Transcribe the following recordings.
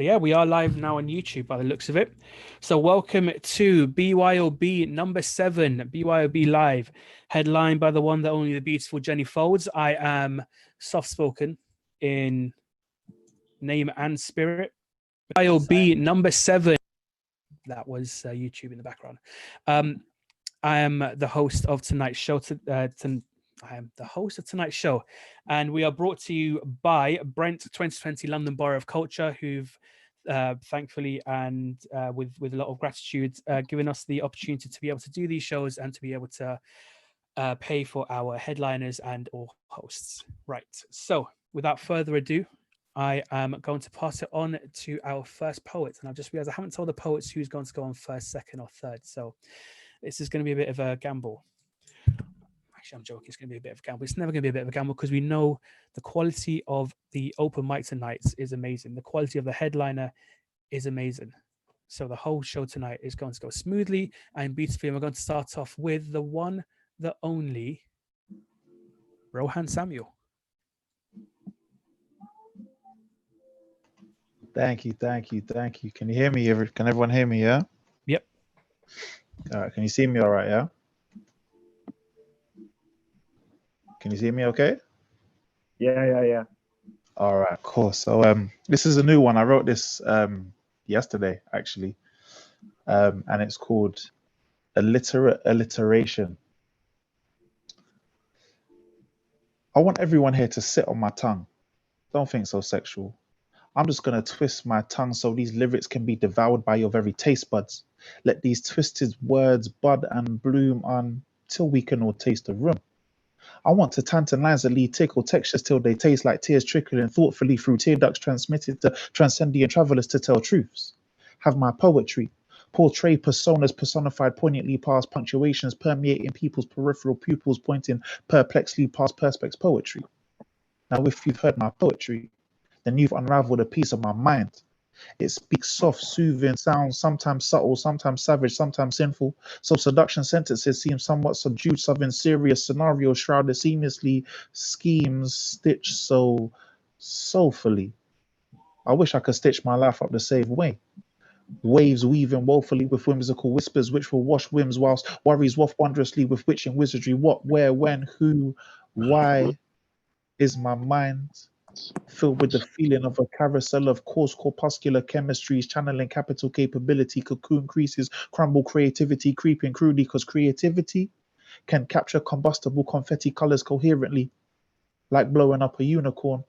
So yeah, we are live now on YouTube by the looks of it. So welcome to BYOB number 7, BYOB Live, headlined by the one, the only, the beautiful Jenny Foulds. I am Softspoken in name and spirit. BYOB number 7. That was YouTube in the background. I am the host of tonight's show. I am the host of tonight's show, and we are brought to you by Brent 2020 London Borough of Culture, who've thankfully and with a lot of gratitude given us the opportunity to be able to do these shows and to be able to pay for our headliners and or hosts. Right. So without further ado, I am going to pass it on to our first poet, and I've just realized I haven't told the poets who's going to go on first, second, or third. So this is going to be a bit of a gamble. Actually, I'm joking. It's going to be a bit of a gamble. It's never going to be a bit of a gamble because we know the quality of the open mic tonight is amazing. The quality of the headliner is amazing. So the whole show tonight is going to go smoothly and beautifully. And we're going to start off with the one, the only, Rohan Samuel. Thank you. Can you hear me? Can everyone hear me? Yeah. Yep. All right. Can you see me? All right. Yeah. Can you see me? Okay. Yeah. All right. Cool. So this is a new one. I wrote this yesterday actually, and it's called alliteration. I want everyone here to sit on my tongue. Don't think so sexual. I'm just going to twist my tongue so these lyrics can be devoured by your very taste buds. Let these twisted words bud and bloom until we can all taste the room. I want to tantalizingly tickle textures till they taste like tears trickling thoughtfully through tear ducts transmitted to transcendent travelers to tell truths. Have my poetry portray personas personified poignantly past punctuations permeating people's peripheral pupils pointing perplexly past perspex poetry. Now if you've heard my poetry, then you've unraveled a piece of my mind. It speaks soft, soothing sounds, sometimes subtle, sometimes savage, sometimes sinful. So seduction sentences seem somewhat subdued, southern serious scenarios shrouded seamlessly, schemes stitched so soulfully. I wish I could stitch my life up the same way. Waves weaving woefully with whimsical whispers which will wash whims whilst worries waft wondrously with witching wizardry. What, where, when, who, why is my mind filled with the feeling of a carousel of coarse corpuscular chemistries, channeling capital capability, cocoon creases, crumble creativity, creeping crudely, because creativity can capture combustible confetti colors coherently, like blowing up a unicorn.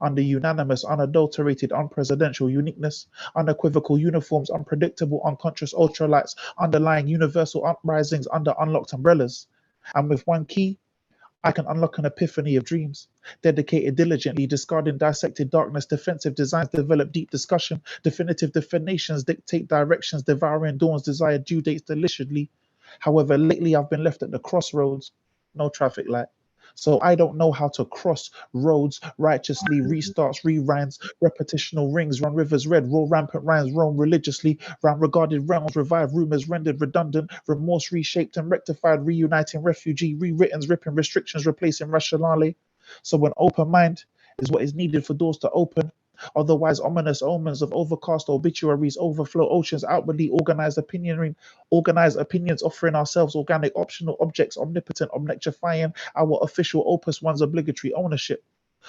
Under unanimous, unadulterated, unpresidential uniqueness, unequivocal uniforms, unpredictable, unconscious ultralights, underlying universal uprisings under unlocked umbrellas. And with one key, I can unlock an epiphany of dreams, dedicated diligently, discarding dissected darkness, defensive designs develop deep discussion, definitive definitions dictate directions, devouring dawns, desired due dates deliciously. However, lately I've been left at the crossroads, no traffic light. So I don't know how to cross roads righteously, restarts, rewinds, repetitional rings, run rivers red, roll rampant rhymes, roam religiously, round regarded realms, revive rumors, rendered redundant, remorse reshaped and rectified, reuniting refugee, rewritten, ripping restrictions, replacing rationale. So an open mind is what is needed for doors to open. Otherwise, ominous omens of overcast obituaries overflow oceans outwardly organized opinions offering ourselves organic optional objects, omnipotent, objectifying our official opus one's obligatory ownership.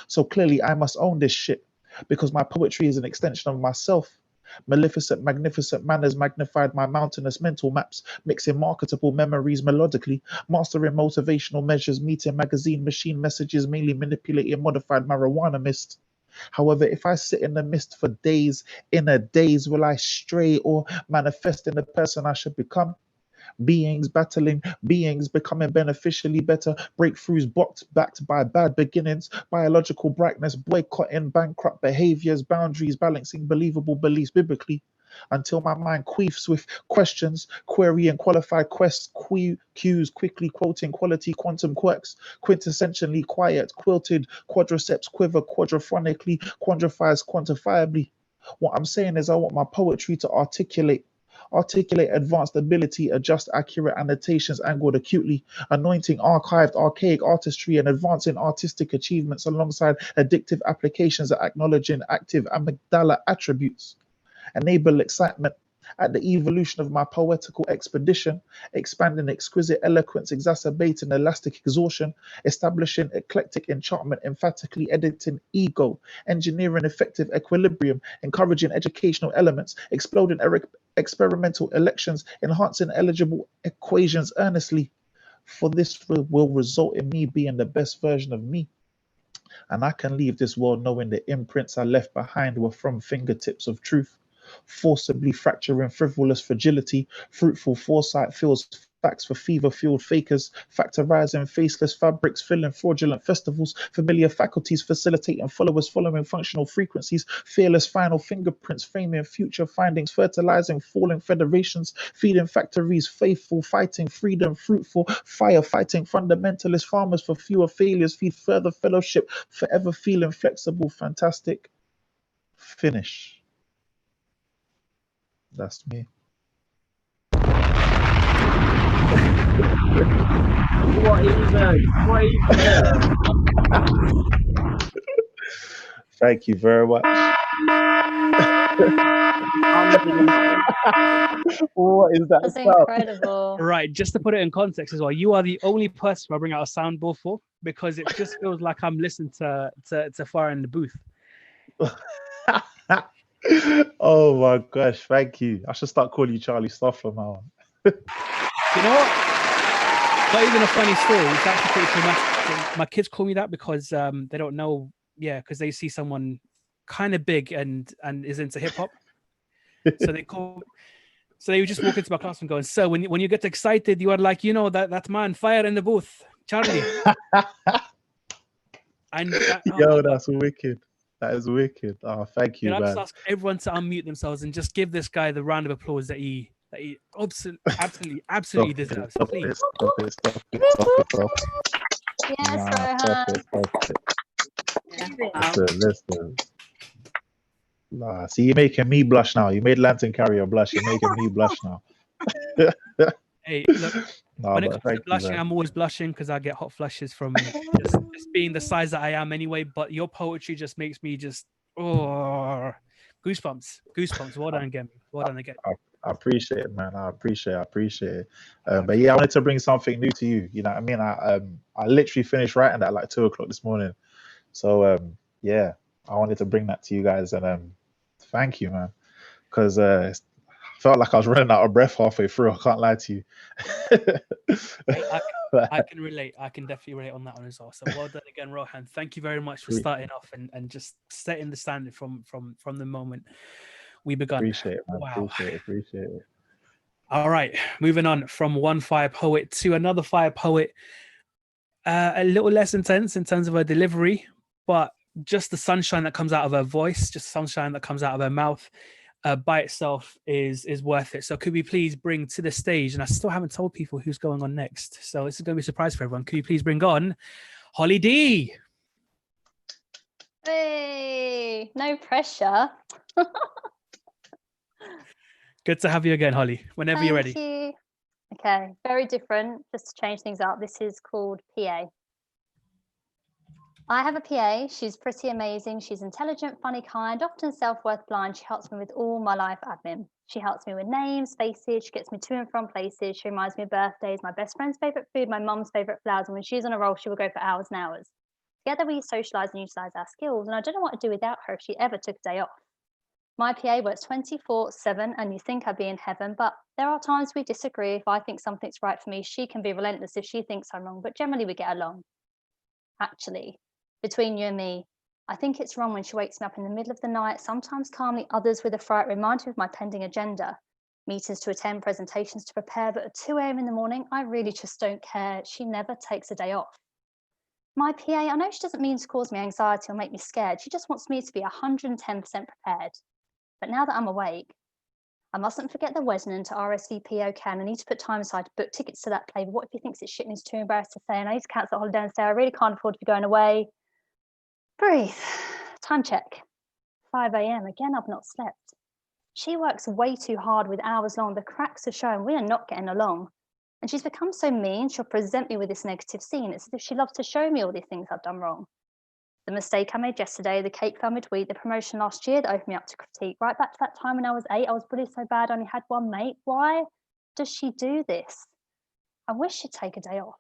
So clearly I must own this shit because my poetry is an extension of myself. Maleficent, magnificent manners magnified my mountainous mental maps, mixing marketable memories melodically, mastering motivational measures, meeting magazine machine messages, mainly manipulating modified marijuana mist. However, if I sit in the mist for days, in a daze, will I stray or manifest in the person I should become? Beings battling, beings becoming beneficially better, breakthroughs backed by bad beginnings, biological brightness, boycotting bankrupt behaviors, boundaries, balancing believable beliefs biblically. Until my mind queefs with questions, querying qualified cues, quickly quoting quality quantum quirks, quintessentially quiet, quilted, quadriceps quiver quadraphonically, quantifies quantifiably. What I'm saying is I want my poetry to articulate articulate advanced ability, adjust accurate annotations angled acutely, anointing archived archaic artistry and advancing artistic achievements alongside addictive applications that acknowledging active amygdala attributes, enable excitement at the evolution of my poetical expedition, expanding exquisite eloquence, exacerbating elastic exhaustion, establishing eclectic enchantment, emphatically editing ego, engineering effective equilibrium, encouraging educational elements, exploding experimental elections, enhancing eligible equations earnestly. For this will result in me being the best version of me. And I can leave this world knowing the imprints I left behind were from fingertips of truth, forcibly fracturing frivolous fragility. Fruitful foresight fills facts for fever-fueled fakers, factorizing faceless fabrics, filling fraudulent festivals, familiar faculties facilitating followers following functional frequencies, fearless final fingerprints framing future findings, fertilizing falling federations, feeding factories, faithful fighting freedom, fruitful firefighting fundamentalist farmers for fewer failures, feed further fellowship, forever feeling flexible, fantastic. Finish. That's me. What even? Thank you very much. What is that That's sound? incredible. Right, just to put it in context as well, you are the only person I bring out a soundboard for because it just feels like I'm listening to fire in the booth. Oh my gosh, thank you. I should start calling you Charlie Stoffler now. You know what? Not even a funny story. It's actually pretty traumatic. My kids call me that because they don't know, because they see someone kind of big and is into hip hop. So they would just walk into my classroom going, "So when you get excited, you are like, that man, fire in the booth, Charlie." And Yo, that's wicked. That is wicked. Oh, thank you, I just man. ask everyone to unmute themselves and just give this guy the round of applause that he absolutely deserves. Please. Stop it. Yes, Rohan. Listen. Nah, see, you're making me blush now. You made Lantern Carrier blush. You're making me blush now. Hey, look, Nah, when it but comes to thank you, blushing, man. I'm always blushing because I get hot flushes from just being the size that I am anyway. But your poetry just makes me just goosebumps. Well done again. Well done again. I appreciate it, man. I appreciate it. But yeah, I wanted to bring something new to you. You know what I mean? I literally finished writing that at like 2:00 this morning. So yeah, I wanted to bring that to you guys and thank you, man. Because I felt like I was running out of breath halfway through. I can't lie to you. I can relate. I can definitely relate on that one as well. So well done again, Rohan. Thank you very much for starting off and just setting the standard from the moment we began. Appreciate it, man. Wow. Appreciate it. All right, moving on from one fire poet to another fire poet. A little less intense in terms of her delivery, but just the sunshine that comes out of her voice, just sunshine that comes out of her mouth, by itself is worth it. So could we please bring to the stage, and I still haven't told people who's going on next, so this is going to be a surprise for everyone. Could you please bring on Holly D? Hey, no pressure. Good to have you again, Holly, whenever you're ready. Thank you. Okay, very different, just to change things up. This is called PA. I have a PA. She's pretty amazing. She's intelligent, funny, kind, often self-worth blind. She helps me with all my life admin. She helps me with names, faces. She gets me to and from places. She reminds me of birthdays, my best friend's favorite food, my mum's favorite flowers. And when she's on a roll, she will go for hours and hours. Together, we socialize and utilize our skills. And I don't know what I'd do without her if she ever took a day off. My PA works 24/7, and you think I'd be in heaven, but there are times we disagree. If I think something's right for me, she can be relentless if she thinks I'm wrong, but generally we get along. Actually, between you and me, I think it's wrong when she wakes me up in the middle of the night, sometimes calmly, others with a fright, remind me of my pending agenda, meetings to attend, presentations to prepare, but at 2 a.m. in the morning, I really just don't care. She never takes a day off. My PA, I know she doesn't mean to cause me anxiety or make me scared. She just wants me to be 110% prepared. But now that I'm awake, I mustn't forget the wedding to RSVP. Okay, and I need to put time aside to book tickets to that play. But what if he thinks it's shit and he's too embarrassed to say? And I need to cancel the holiday and say I really can't afford to be going away. Breathe. Time check. 5 a.m. Again, I've not slept. She works way too hard with hours long. The cracks are showing. We are not getting along. And she's become so mean, she'll present me with this negative scene. It's as if she loves to show me all these things I've done wrong. The mistake I made yesterday, the cake fail midweek, the promotion last year that opened me up to critique. Right back to that time when I was 8, I was bullied so bad I only had one mate. Why does she do this? I wish she'd take a day off.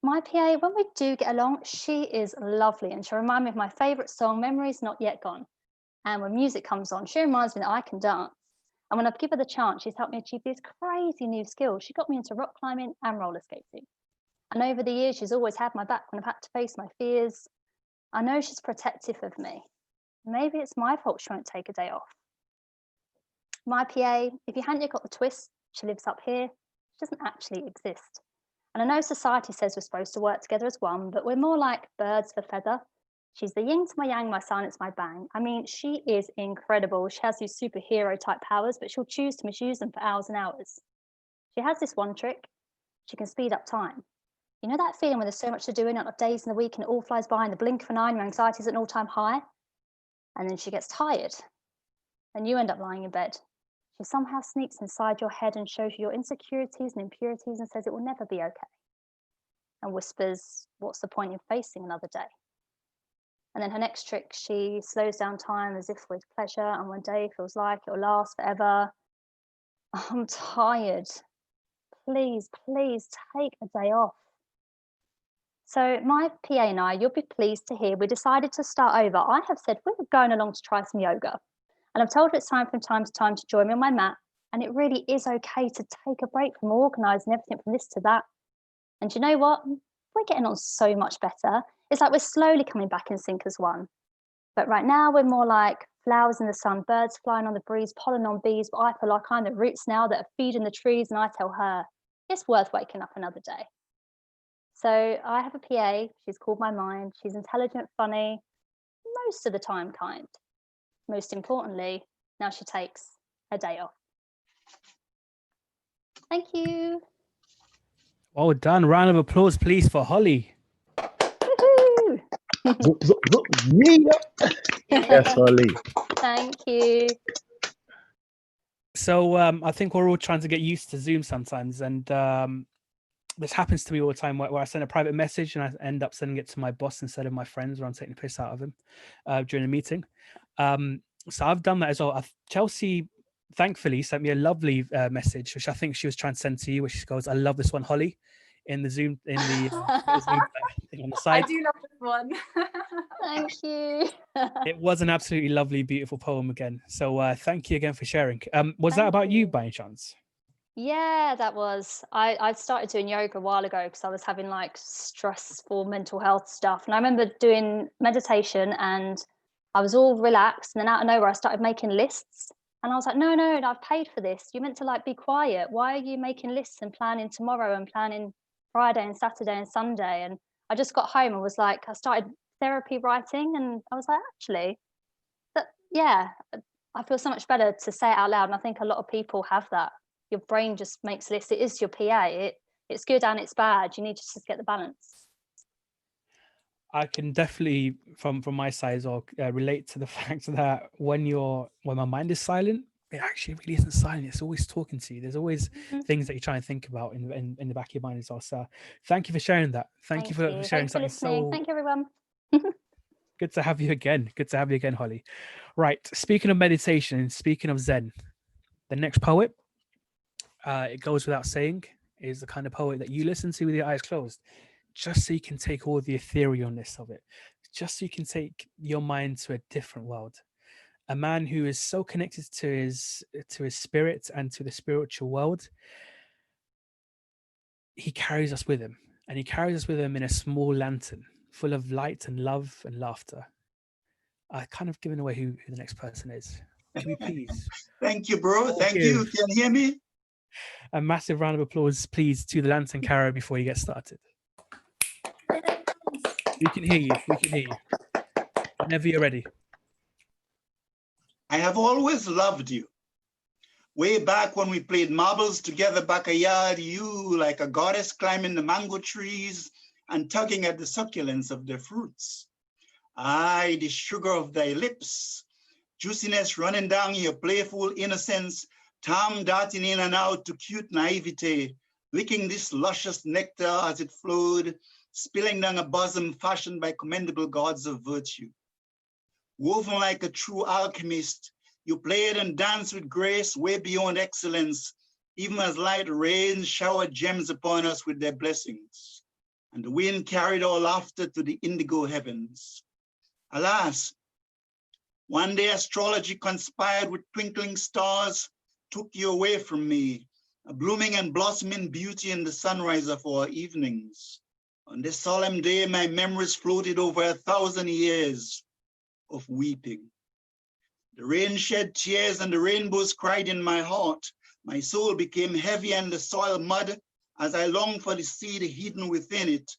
My PA, when we do get along, she is lovely and she'll remind me of my favourite song, Memories Not Yet Gone. And when music comes on, she reminds me that I can dance. And when I give her the chance, she's helped me achieve these crazy new skills. She got me into rock climbing and roller skating. And over the years, she's always had my back when I've had to face my fears. I know she's protective of me. Maybe it's my fault she won't take a day off. My PA, if you hadn't yet got the twist, she lives up here. She doesn't actually exist. And I know society says we're supposed to work together as one, but we're more like birds of a feather. She's the yin to my yang, my silence, my bang. I mean, she is incredible. She has these superhero type powers, but she'll choose to misuse them for hours and hours. She has this one trick. She can speed up time. You know that feeling when there's so much to do in days in the week and it all flies by in the blink of an eye and your anxiety is at an all-time high? And then she gets tired and you end up lying in bed. She somehow sneaks inside your head and shows you your insecurities and impurities and says it will never be okay. And whispers, what's the point in facing another day? And then her next trick, she slows down time as if with pleasure, and one day feels like it'll last forever. I'm tired. Please, please take a day off. So my PA and I, you'll be pleased to hear, we decided to start over. I have said we're going along to try some yoga. And I've told her it's time from time to time to join me on my mat. And it really is okay to take a break from organising everything from this to that. And you know what? We're getting on so much better. It's like we're slowly coming back in sync as one. But right now we're more like flowers in the sun, birds flying on the breeze, pollen on bees. But I feel like I'm the roots now that are feeding the trees. And I tell her, it's worth waking up another day. So I have a PA. She's called my mind. She's intelligent, funny, most of the time kind. Most importantly, now she takes a day off. Thank you. Well done. Round of applause, please, for Holly. Woohoo! Yes, Holly. Thank you. So I think we're all trying to get used to Zoom sometimes, and this happens to me all the time where I send a private message and I end up sending it to my boss instead of my friends, or I'm taking the piss out of him during a meeting. So I've done that as well. Chelsea thankfully sent me a lovely message, which I think she was trying to send to you, where she goes, "I love this one, Holly," in the Zoom Zoom thing on the side. I do love this one. Thank you. It was an absolutely lovely, beautiful poem again. So thank you again for sharing. Was that Thank about you you. by any chance? Yeah, that was. I started doing yoga a while ago because I was having like stressful mental health stuff. And I remember doing meditation and I was all relaxed. And then out of nowhere, I started making lists. And I was like, no, I've paid for this. You're meant to like be quiet. Why are you making lists and planning tomorrow and planning Friday and Saturday and Sunday? And I just got home and was like, I started therapy writing and I was like, actually, yeah, I feel so much better to say it out loud. And I think a lot of people have that. Your brain just makes lists. It is your PA. It's good and it's bad. You need to just get the balance. I can definitely, from my side as well, relate to the fact that when my mind is silent, it actually really isn't silent. It's always talking to you. There's always things that you try and think about in the back of your mind as well. So thank you for sharing that. Thank you for sharing Thanks for something listening. so Thank you, everyone. good to have you again. Good to have you again, Holly. Right. Speaking of meditation and speaking of Zen, the next poet, it goes without saying, is the kind of poet that you listen to with your eyes closed, just so you can take all the etherealness of it, just so you can take your mind to a different world. A man who is so connected to his spirit and to the spiritual world. He carries us with him, and he carries us with him in a small lantern full of light and love and laughter. I kind of given away who the next person is. Can we please? Thank you, bro. Thank you. Can you hear me? A massive round of applause, please, to the lantern carrier before you get started. We can hear you. We can hear you. Whenever you're ready. I have always loved you. Way back when we played marbles together backyard, you like a goddess climbing the mango trees and tugging at the succulence of their fruits. I, the sugar of thy lips, juiciness running down your playful innocence, tongue darting in and out to cute naivete, licking this luscious nectar as it flowed, spilling down a bosom fashioned by commendable gods of virtue. Woven like a true alchemist, you played and danced with grace way beyond excellence, even as light rain showered gems upon us with their blessings, and the wind carried our laughter to the indigo heavens. Alas, one day astrology conspired with twinkling stars, took you away from me, a blooming and blossoming beauty in the sunrise of our evenings. On this solemn day, my memories floated over 1,000 years of weeping. The rain shed tears and the rainbows cried in my heart. My soul became heavy and the soil mud as I longed for the seed hidden within it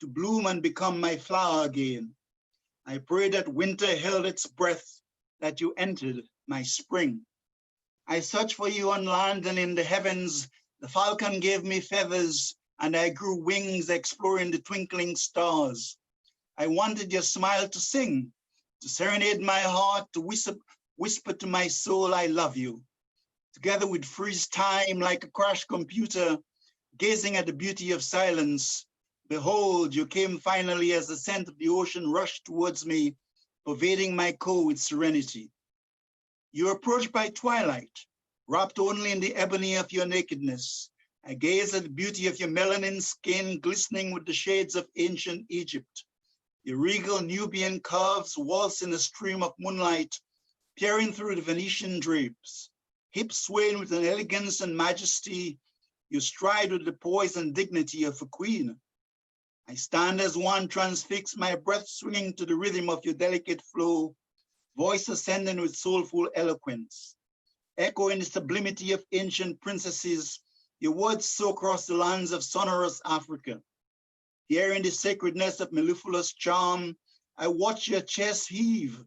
to bloom and become my flower again. I pray that winter held its breath, that you entered my spring. I searched for you on land and in the heavens. The falcon gave me feathers and I grew wings exploring the twinkling stars. I wanted your smile to sing, to serenade my heart, to whisper to my soul, I love you. Together we'd freeze time like a crashed computer, gazing at the beauty of silence. Behold, you came finally as the scent of the ocean rushed towards me, pervading my core with serenity. You approached by twilight, wrapped only in the ebony of your nakedness. I gazed at the beauty of your melanin skin, glistening with the shades of ancient Egypt. Your regal Nubian curves waltz in a stream of moonlight, peering through the Venetian drapes. Hips swaying with an elegance and majesty, you stride with the poise and dignity of a queen. I stand as one transfixed, my breath swinging to the rhythm of your delicate flow, voice ascending with soulful eloquence. Echoing the sublimity of ancient princesses, your words soar across the lands of sonorous Africa. Hearing the sacredness of mellifluous charm, I watch your chest heave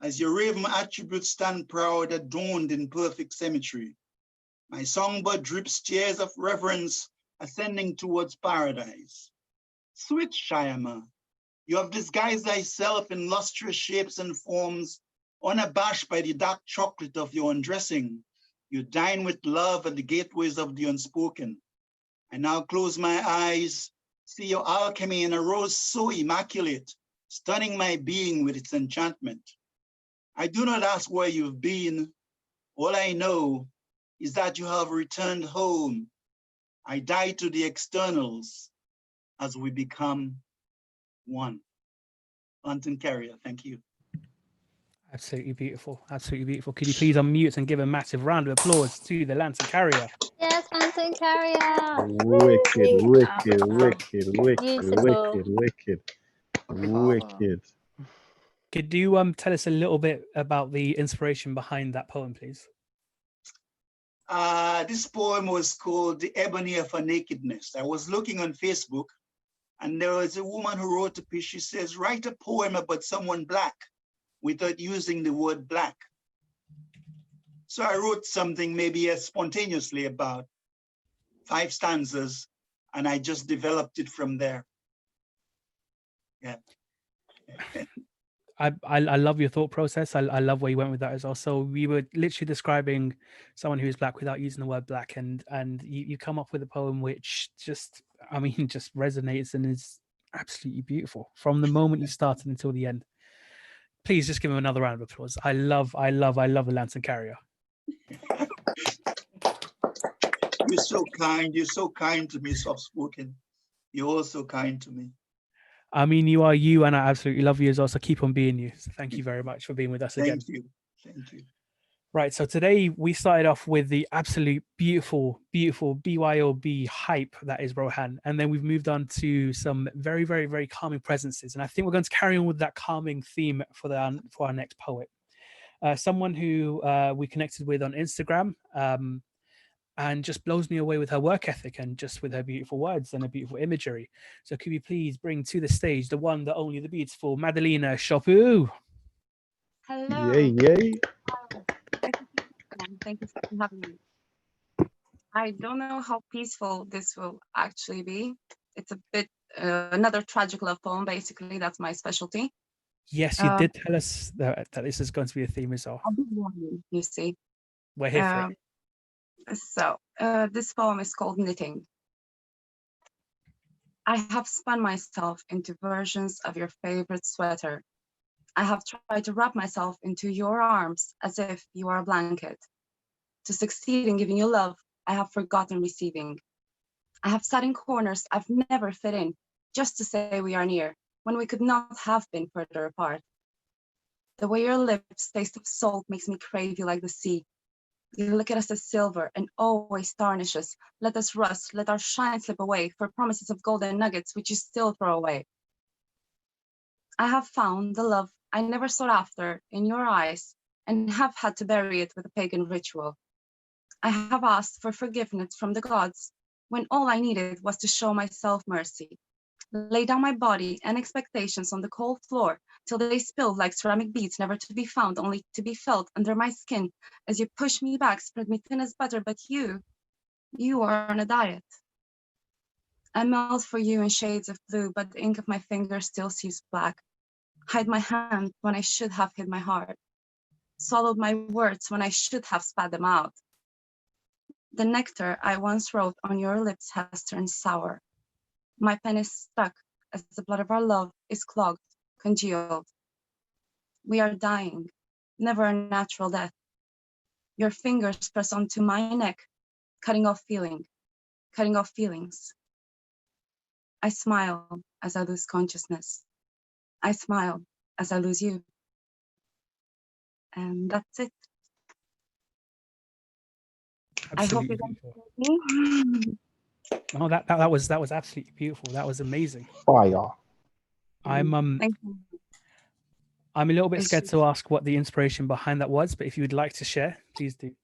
as your raven attributes stand proud, adorned in perfect symmetry. My songbird drips tears of reverence, ascending towards paradise. Sweet Shyama, you have disguised thyself in lustrous shapes and forms, unabashed by the dark chocolate of your undressing. You dine with love at the gateways of the unspoken. I now close my eyes, see your alchemy in a rose so immaculate, stunning my being with its enchantment. I do not ask where you've been. All I know is that you have returned home. I die to the externals as we become one. London Carrier, thank you. Absolutely beautiful. Absolutely beautiful. Could you please unmute and give a massive round of applause to the Lantern Carrier? Yes, Lantern Carrier. Wicked, wicked, wicked, wicked, Beautiful. wicked, wicked. Could you tell us a little bit about the inspiration behind that poem, please? This poem was called The Ebony of Her Nakedness. I was looking on Facebook and there was a woman who wrote a piece. She says, write a poem about someone black without using the word black. So I wrote something maybe spontaneously about 5 stanzas and I just developed it from there. Yeah. I love your thought process. I love where you went with that as well. So we were literally describing someone who is black without using the word black, and you come up with a poem which just, I mean, just resonates and is absolutely beautiful from the moment you started until the end. Please just give him another round of applause. I love the Lantern Carrier. You're so kind. You're so kind to me, Softspoken. You're also kind to me. I mean, you are you, and I absolutely love you as well. So keep on being you. So thank you very much for being with us again. Thank you. Thank you. Right. So today we started off with the absolute beautiful, beautiful BYOB hype that is Rohan. And then we've moved on to some very, very, very calming presences. And I think we're going to carry on with that calming theme for our next poet. Someone who we connected with on Instagram and just blows me away with her work ethic and just with her beautiful words and her beautiful imagery. So could you please bring to the stage the one, the only, the beautiful Madalena Chopu? Hello. Yay, yay. Thank you for having me. I don't know how peaceful this will actually be. It's a bit another tragic love poem, basically. That's my specialty. Yes, you did tell us that this is going to be a theme as well. I'll be warning, you see. We're here for it. So this poem is called Knitting. I have spun myself into versions of your favorite sweater. I have tried to wrap myself into your arms as if you are a blanket. To succeed in giving you love, I have forgotten receiving. I have sat in corners I've never fit in, just to say we are near, when we could not have been further apart. The way your lips taste of salt makes me crave you like the sea. You look at us as silver and always tarnish us. Let us rust, let our shine slip away for promises of golden nuggets which you still throw away. I have found the love I never sought after in your eyes and have had to bury it with a pagan ritual. I have asked for forgiveness from the gods when all I needed was to show myself mercy. Lay down my body and expectations on the cold floor till they spilled like ceramic beads, never to be found, only to be felt under my skin. As you push me back, spread me thin as butter, but you are on a diet. I melt for you in shades of blue, but the ink of my fingers still seems black. Hide my hand when I should have hid my heart. Swallowed my words when I should have spat them out. The nectar I once wrote on your lips has turned sour. My pen is stuck as the blood of our love is clogged, congealed. We are dying, never a natural death. Your fingers press onto my neck, cutting off feelings. I smile as I lose consciousness. I smile as I lose you. And that's it. Absolutely I hope beautiful. me. Oh, that was absolutely beautiful. That was amazing. Fire. Thank you. I'm a little bit It's scared just- to ask what the inspiration behind that was, but if you would like to share, please do.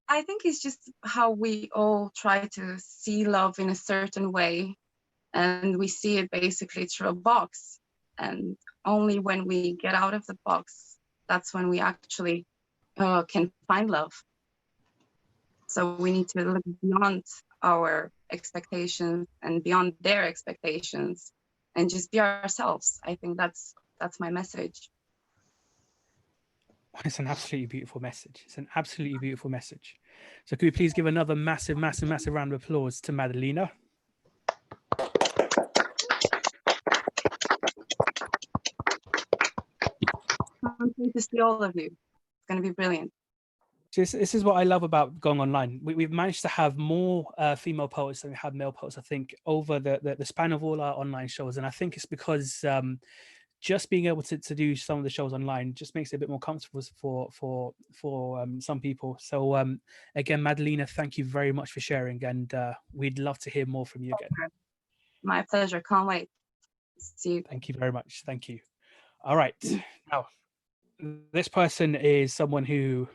I think it's just how we all try to see love in a certain way, and we see it basically through a box. And only when we get out of the box, that's when we actually can find love. So we need to look beyond our expectations and beyond their expectations, and just be ourselves. I think that's my message. It's an absolutely beautiful message. It's an absolutely beautiful message. So could we please give another massive, massive, massive round of applause to Madalena? I'm happy to see all of you. It's going to be brilliant. This is what I love about going online. We've managed to have more female poets than we have male poets, I think, over the span of all our online shows. And I think it's because just being able to do some of the shows online just makes it a bit more comfortable for some people. So again, Madalena, thank you very much for sharing, and we'd love to hear more from you again. My pleasure. Can't wait. See you. Thank you very much. Thank you. All right. Now, this person is someone who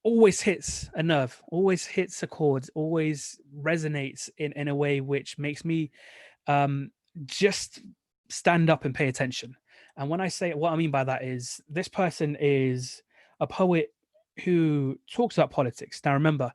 always hits a nerve, always hits a chord, always resonates in a way which makes me just stand up and pay attention. And when I say what I mean by that is this person is a poet who talks about politics. Now, remember,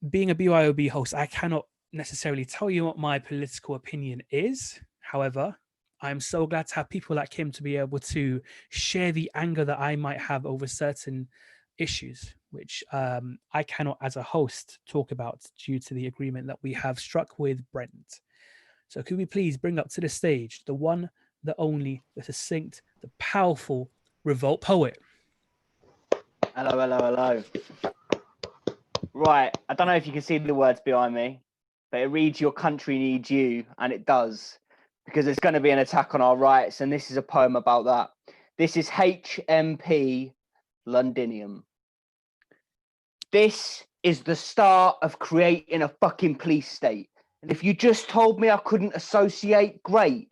being a BYOB host, I cannot necessarily tell you what my political opinion is. However, I'm so glad to have people like him to be able to share the anger that I might have over certain issues, which I cannot, as a host, talk about due to the agreement that we have struck with Brent. So could we please bring up to the stage the one, the only, the succinct, the powerful Revolt poet? Hello, hello, hello. Right, I don't know if you can see the words behind me, but it reads, "Your country needs you," and it does, because there's going to be an attack on our rights, and this is a poem about that. This is HMP Londinium. This is the start of creating a fucking police state. And if you just told me I couldn't associate, great,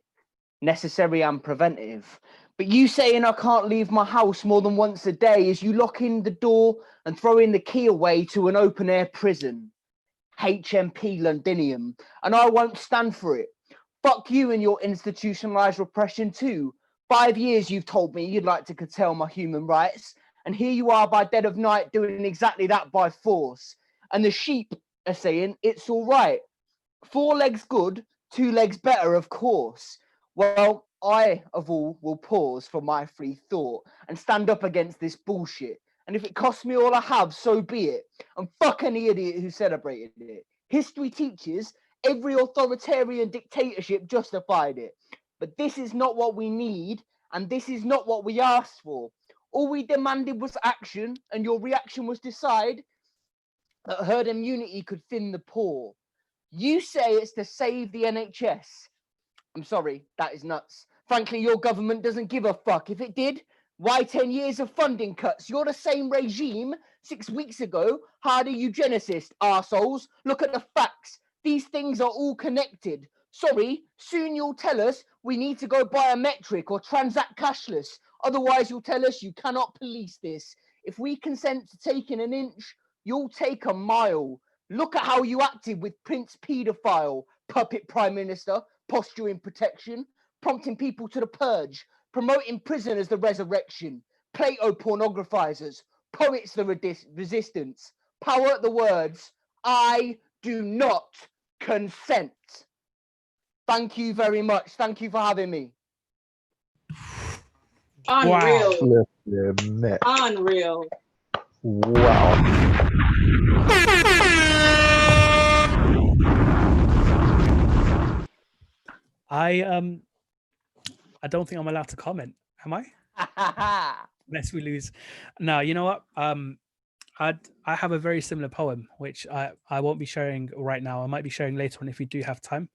necessary and preventive. But you saying I can't leave my house more than once a day is you locking the door and throwing the key away to an open air prison. HMP Londinium. And I won't stand for it. Fuck you and your institutionalized repression too. 5 years you've told me you'd like to curtail my human rights. And here you are by dead of night doing exactly that by force. And the sheep are saying it's all right. 4 legs good, 2 legs better, of course. Well, I, of all, will pause for my free thought and stand up against this bullshit. And if it costs me all I have, so be it. And fuck any idiot who celebrated it. History teaches every authoritarian dictatorship justified it. But this is not what we need, and this is not what we asked for. All we demanded was action, and your reaction was decide that herd immunity could thin the poor. You say it's to save the NHS. I'm sorry, that is nuts. Frankly, your government doesn't give a fuck. If it did, why 10 years of funding cuts? You're the same regime 6 weeks ago hired a eugenicist, arseholes. Look at the facts. These things are all connected. Sorry, soon you'll tell us we need to go biometric or transact cashless. Otherwise, you'll tell us you cannot police this. If we consent to taking an inch, you'll take a mile. Look at how you acted with Prince Paedophile, puppet Prime Minister, posturing protection, prompting people to the purge, promoting prison as the resurrection, Plato pornographizers, poets the resistance, power the words, I do not consent. Thank you very much. Thank you for having me. Unreal. Flipping Unreal. Wow. I don't think I'm allowed to comment, am I? Unless we lose. No, you know what? I have a very similar poem, which I won't be sharing right now. I might be sharing later on if we do have time.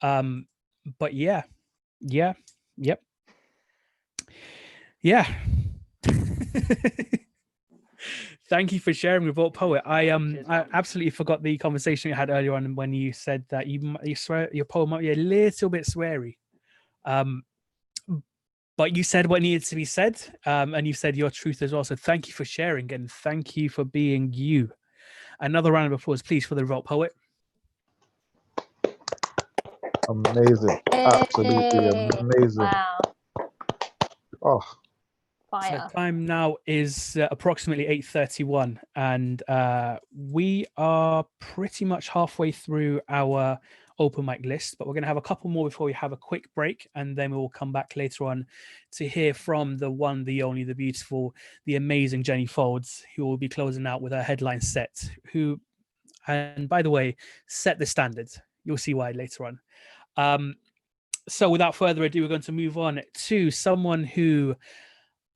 But yeah. Thank you for sharing Revolt Poet. I absolutely forgot the conversation we had earlier on when you said that you swear your poem might be a little bit sweary. But you said what needed to be said, and you said your truth as well. So thank you for sharing, and thank you for being you. Another round of applause, please, for the Revolt Poet. Amazing. Absolutely amazing. Wow. Oh, Fire. So time now is approximately 8:31, and we are pretty much halfway through our open mic list, but we're going to have a couple more before we have a quick break, and then we will come back later on to hear from the one, the only, the beautiful, the amazing Jenny Foulds, who will be closing out with her headline set, who, and by the way, set the standard. You'll see why later on. So without further ado, we're going to move on to someone who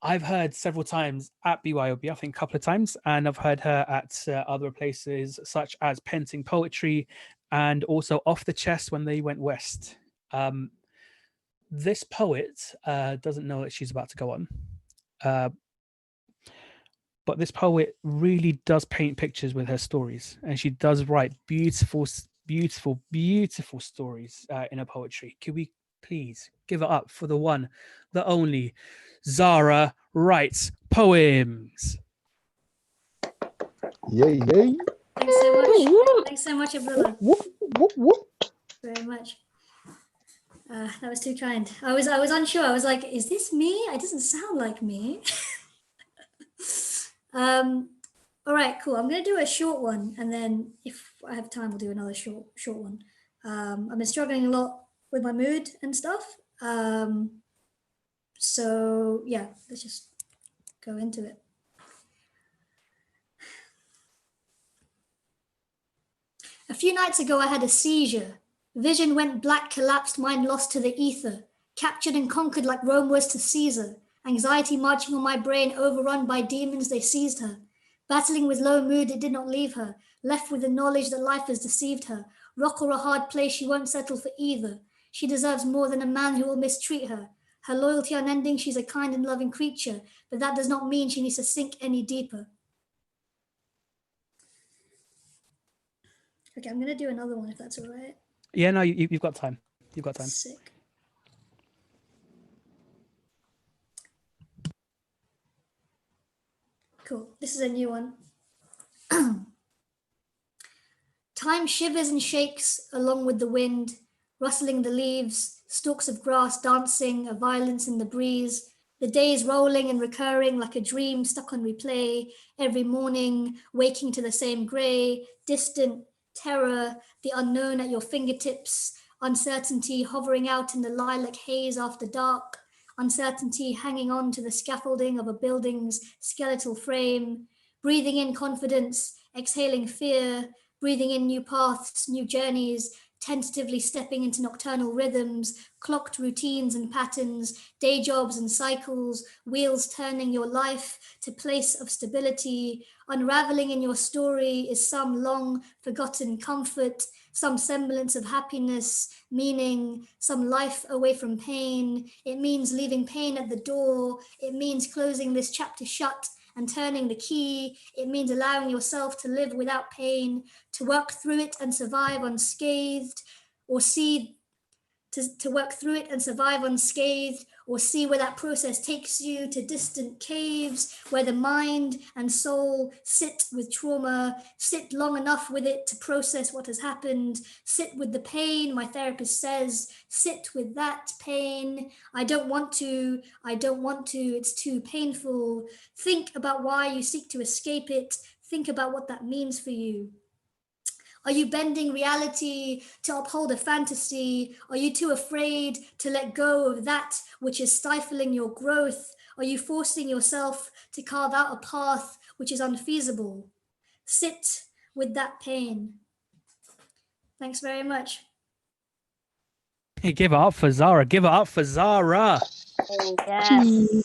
I've heard several times at BYOB, I think a couple of times, and I've heard her at other places such as Penting Poetry and also Off the Chest when they went west. This poet doesn't know that she's about to go on. But this poet really does paint pictures with her stories, and she does write beautiful, beautiful, beautiful stories in her poetry. Could we please give it up for the one, the only, Zara Writes Poems. yay. Thanks so much. Thanks so much, Abdullah. Very much. That was too kind. I was unsure. I was like, is this me? It doesn't sound like me. All right, cool. I'm gonna do a short one, and then if I have time, we'll do another short one. I've been struggling a lot with my mood and stuff. So yeah, let's just go into it. A few nights ago, I had a seizure. Vision went black, collapsed, mind lost to the ether. Captured and conquered like Rome was to Caesar. Anxiety marching on my brain, overrun by demons, they seized her. Battling with low mood, it did not leave her. Left with the knowledge that life has deceived her. Rock or a hard place, she won't settle for either. She deserves more than a man who will mistreat her. Her loyalty unending, she's a kind and loving creature, but that does not mean she needs to sink any deeper. Okay, I'm going to do another one if that's all right. Yeah, no, you've got time. You've got time. Sick. Cool. This is a new one. Time shivers and shakes along with the wind, rustling the leaves, stalks of grass dancing, a violence in the breeze. The days rolling and recurring like a dream stuck on replay. Every morning, waking to the same grey, distant terror, the unknown at your fingertips, uncertainty hovering out in the lilac haze after dark, uncertainty hanging on to the scaffolding of a building's skeletal frame, breathing in confidence, exhaling fear, breathing in new paths, new journeys, tentatively stepping into nocturnal rhythms, clocked routines and patterns, day jobs and cycles, wheels turning your life to place of stability. Unraveling in your story is some long forgotten comfort, some semblance of happiness, meaning, some life away from pain. It means leaving pain at the door. It means closing this chapter shut and turning the key. It means allowing yourself to live without pain, to work through it and survive unscathed, or see to work through it and survive unscathed, or see where that process takes you to distant caves where the mind and soul sit with trauma, sit long enough with it to process what has happened, sit with the pain, my therapist says, sit with that pain. I don't want to, it's too painful. Think about why you seek to escape it. Think about what that means for you. Are you bending reality to uphold a fantasy? Are you too afraid to let go of that which is stifling your growth? Are you forcing yourself to carve out a path which is unfeasible? Sit with that pain. Thanks very much. Hey, give it up for Zara. Give it up for Zara. Yes.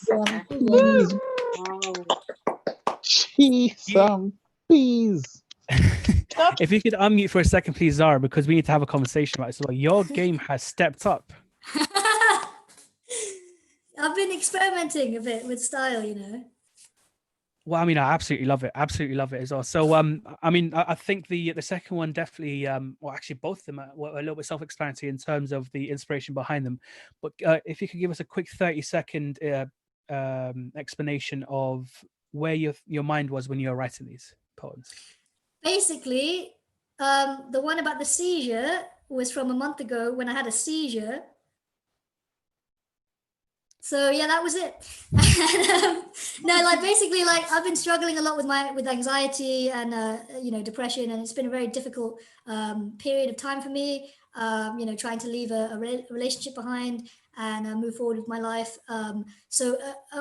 Some bees. If you could unmute for a second, please, Zara, because we need to have a conversation about it. So your game has stepped up. I've been experimenting a bit with style, you know. Well, I mean, I absolutely love it. Absolutely love it as well. So, I mean, I think the second one definitely, well, actually, both of them were a little bit self-explanatory in terms of the inspiration behind them. But if you could give us a quick 30-second explanation of where your mind was when you were writing these poems. Basically, the one about the seizure was from a month ago when I had a seizure. So yeah, that was it. No, like basically, like I've been struggling a lot with anxiety and you know, depression, and it's been a very difficult period of time for me. You know, trying to leave a relationship behind and move forward with my life. So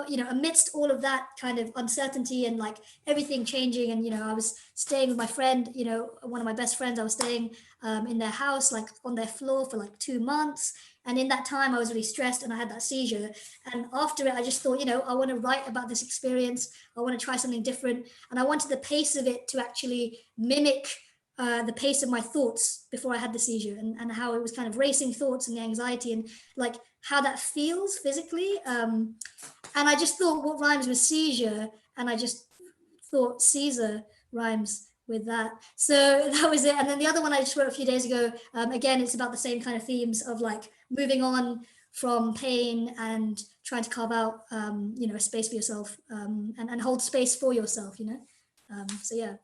you know, amidst all of that kind of uncertainty and like everything changing, and you know, I was staying with my friend, you know, one of my best friends. I was staying in their house, like on their floor for like 2 months. And in that time, I was really stressed and I had that seizure. And after it, I just thought, you know, I want to write about this experience. I want to try something different. And I wanted the pace of it to actually mimic the pace of my thoughts before I had the seizure, and how it was kind of racing thoughts and the anxiety and like how that feels physically. And I just thought, what rhymes with seizure? And I just thought Caesar rhymes with that. So that was it. And then the other one I just wrote a few days ago, again, it's about the same kind of themes of like moving on from pain and trying to carve out, you know, a space for yourself, and hold space for yourself, you know? So yeah.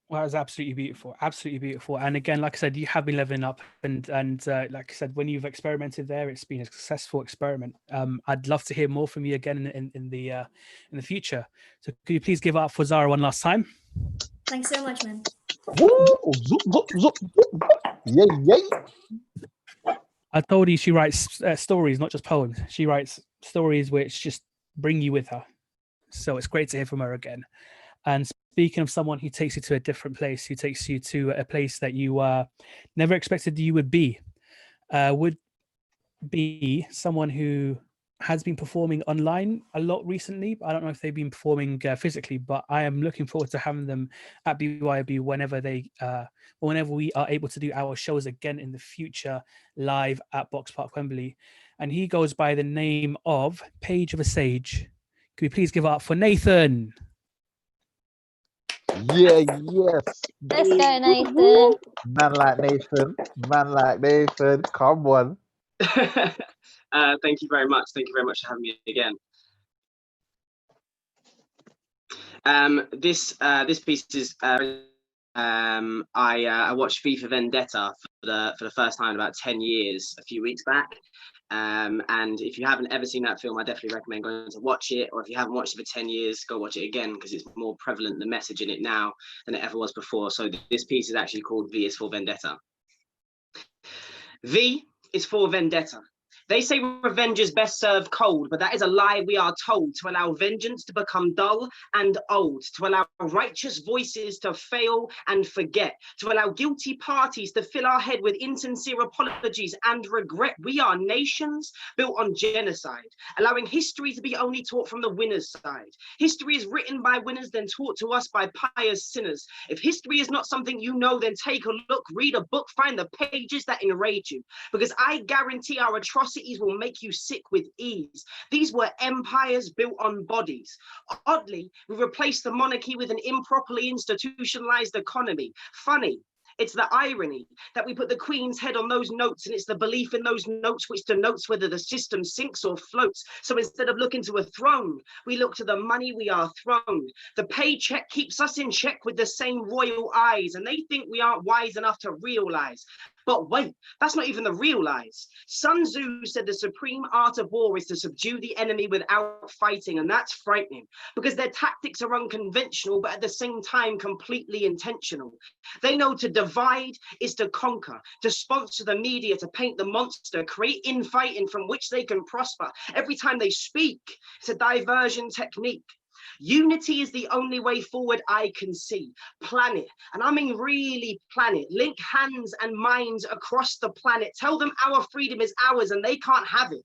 Well, that was absolutely beautiful, absolutely beautiful. And again, like I said, you have been leveling up, and like I said, when you've experimented there, it's been a successful experiment. I'd love to hear more from you again in the future. So could you please give it up for Zara one last time? Thanks so much, man. Yay. I told you she writes stories, not just poems. She writes stories which just bring you with her. So it's great to hear from her again. And speaking of someone who takes you to a different place, who takes you to a place that you never expected you would be someone who has been performing online a lot recently. I don't know if they've been performing physically, but I am looking forward to having them at BYOB whenever we are able to do our shows again in the future live at Box Park Wembley. And he goes by the name of Page of a Sage. Can we please give it up for Nathan? Yes. Let's go, Nathan. Man like Nathan. Come on. Thank you very much. Thank you very much for having me again. This piece is I watched V for Vendetta for the first time in about 10 years a few weeks back. And if you haven't ever seen that film, I definitely recommend going to watch it. Or if you haven't watched it for 10 years, go watch it again, because it's more prevalent, the message in it now, than it ever was before. So this piece is actually called V is for Vendetta. V is for vendetta. They say revenge is best served cold, but that is a lie we are told, to allow vengeance to become dull and old, to allow righteous voices to fail and forget, to allow guilty parties to fill our head with insincere apologies and regret. We are nations built on genocide, allowing history to be only taught from the winner's side. History is written by winners, then taught to us by pious sinners. If history is not something you know, then take a look, read a book, find the pages that enrage you, because I guarantee our atrocities will make you sick with ease. These were empires built on bodies. Oddly, we replaced the monarchy with an improperly institutionalized economy. Funny. It's the irony that we put the Queen's head on those notes, and it's the belief in those notes which denotes whether the system sinks or floats. So instead of looking to a throne, we look to the money we are thrown. The paycheck keeps us in check with the same royal eyes, and they think we aren't wise enough to realize. But wait, that's not even the real lies. Sun Tzu said the supreme art of war is to subdue the enemy without fighting, and that's frightening because their tactics are unconventional, but at the same time completely intentional. They know to divide is to conquer, to sponsor the media, to paint the monster, create infighting from which they can prosper. Every time they speak, it's a diversion technique. Unity is the only way forward I can see. Plan it, and I mean really plan it. Link hands and minds across the planet. Tell them our freedom is ours and they can't have it.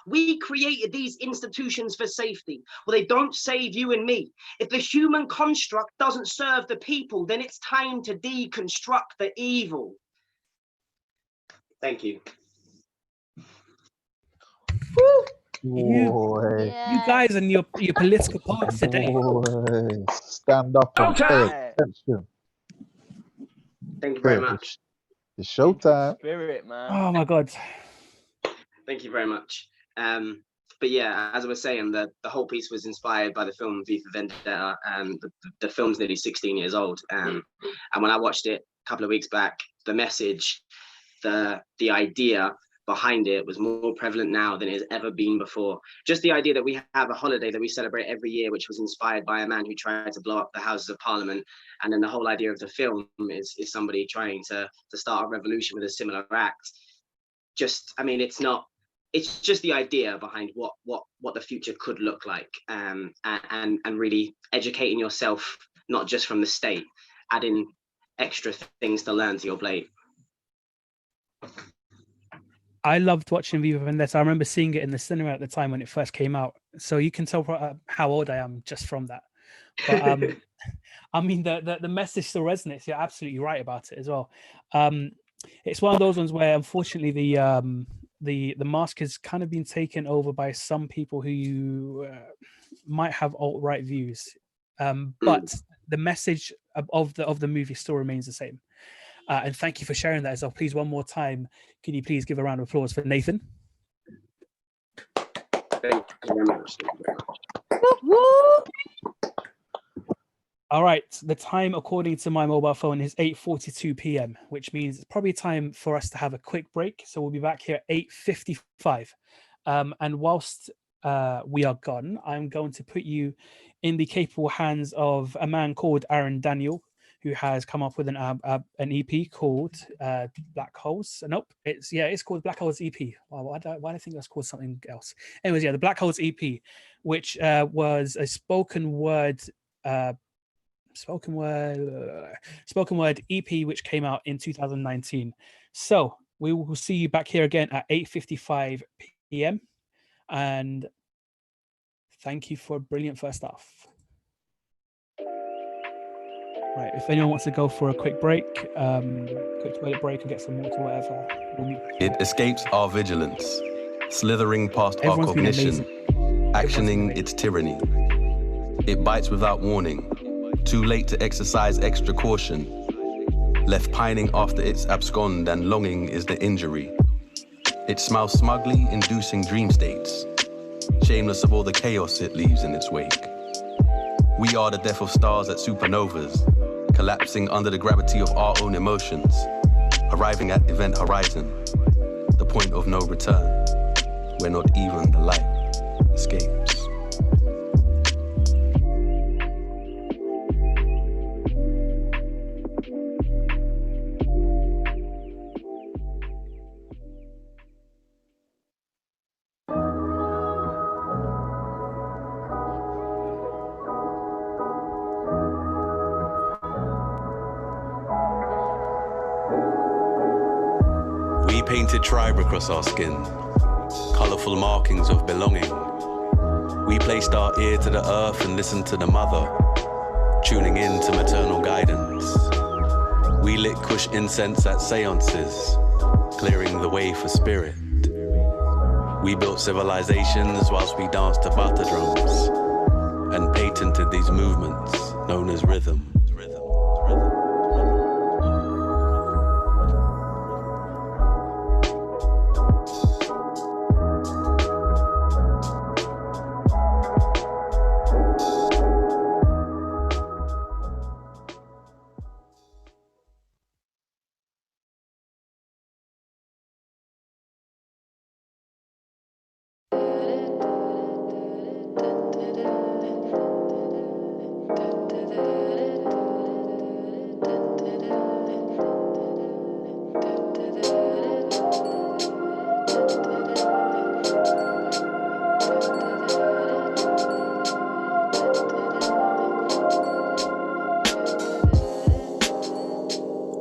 We created these institutions for safety. Well, they don't save you and me. If the human construct doesn't serve the people, then it's time to deconstruct the evil. Thank you. You guys and your political parts today. Boy, stand up and pay attention. Thank you very much. It's showtime. Spirit, man. Oh my God. Thank you very much. But yeah, as I was saying, the whole piece was inspired by the film V for Vendetta. The film's nearly 16 years old. And when I watched it a couple of weeks back, the message, the idea behind it was more prevalent now than it has ever been before. Just the idea that we have a holiday that we celebrate every year, which was inspired by a man who tried to blow up the Houses of Parliament. And then the whole idea of the film is somebody trying to start a revolution with a similar act. Just, I mean, it's just the idea behind what the future could look like, and really educating yourself, not just from the state, adding extra things to learn to your plate. I loved watching V for Vendetta. I remember seeing it in the cinema at the time when it first came out. So you can tell how old I am just from that. But I mean, the message still resonates. You're absolutely right about it as well. It's one of those ones where, unfortunately, the mask has kind of been taken over by some people who might have alt-right views, but the message of the movie still remains the same. And thank you for sharing that as well. Please, one more time, can you please give a round of applause for Nathan? Thank you very much. All right, the time according to my mobile phone is 8:42 p.m., which means it's probably time for us to have a quick break. So we'll be back here at 8:55. And whilst we are gone, I'm going to put you in the capable hands of a man called Aaron Daniel, who has come up with an EP called Black Holes. Nope, it's called Black Holes EP. Why do I think that's called something else? Anyways, yeah, the Black Holes EP, which was a spoken word EP, which came out in 2019. So we will see you back here again at 8:55 p.m. And thank you for a brilliant first half. Right, if anyone wants to go for a quick break, quick toilet break or get some water, whatever. It escapes our vigilance, slithering past Everyone's our cognition, actioning its tyranny. It bites without warning, too late to exercise extra caution. Left pining after its abscond and longing is the injury. It smiles smugly, inducing dream states, shameless of all the chaos it leaves in its wake. We are the death of stars at supernovas, collapsing under the gravity of our own emotions, arriving at event horizon, the point of no return, where not even the light escapes. painted tribe across our skin, colourful markings of belonging. We placed our ear to the earth and listened to the mother, tuning in to maternal guidance. We lit Kush incense at seances, clearing the way for spirit. We built civilizations whilst we danced to butter drums and patented these movements known as rhythm.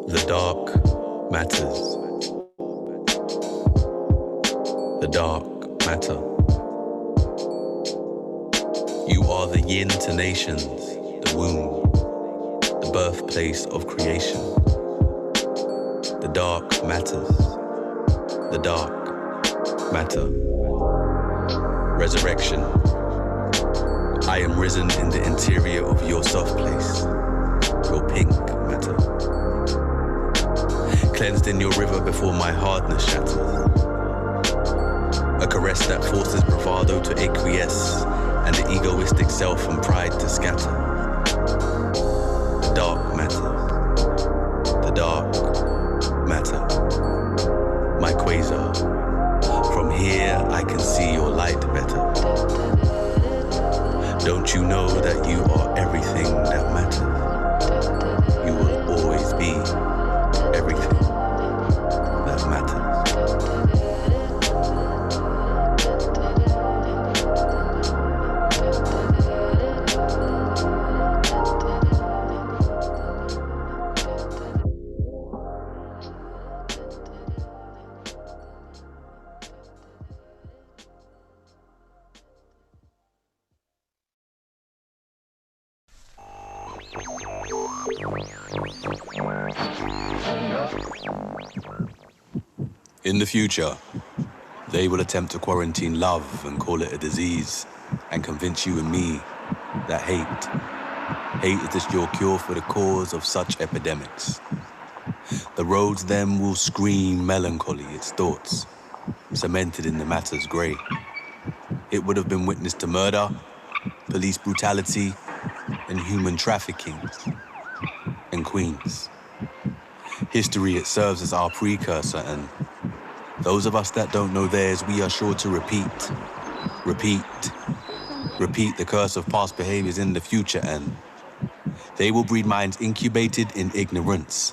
The dark matters. The dark matter. You are the yin to nations, the womb, the birthplace of creation. The dark matters. The dark matter. Resurrection. I am risen in the interior of your soft place, your pink matter. Cleansed in your river before my hardness shatters. A caress that forces bravado to acquiesce and the egoistic self and pride to scatter. The dark matter. The dark matter. My quasar. From here I can see your light better. Don't you know that you are everything that matters? You will always be everything that matters. In the future, they will attempt to quarantine love and call it a disease and convince you and me that hate is just your cure for the cause of such epidemics. The roads then will scream melancholy, its thoughts, cemented in the matter's grey. It would have been witness to murder, police brutality, and human trafficking in Queens. History, it serves as our precursor, and those of us that don't know theirs, we are sure to repeat the curse of past behaviors in the future, and they will breed minds incubated in ignorance.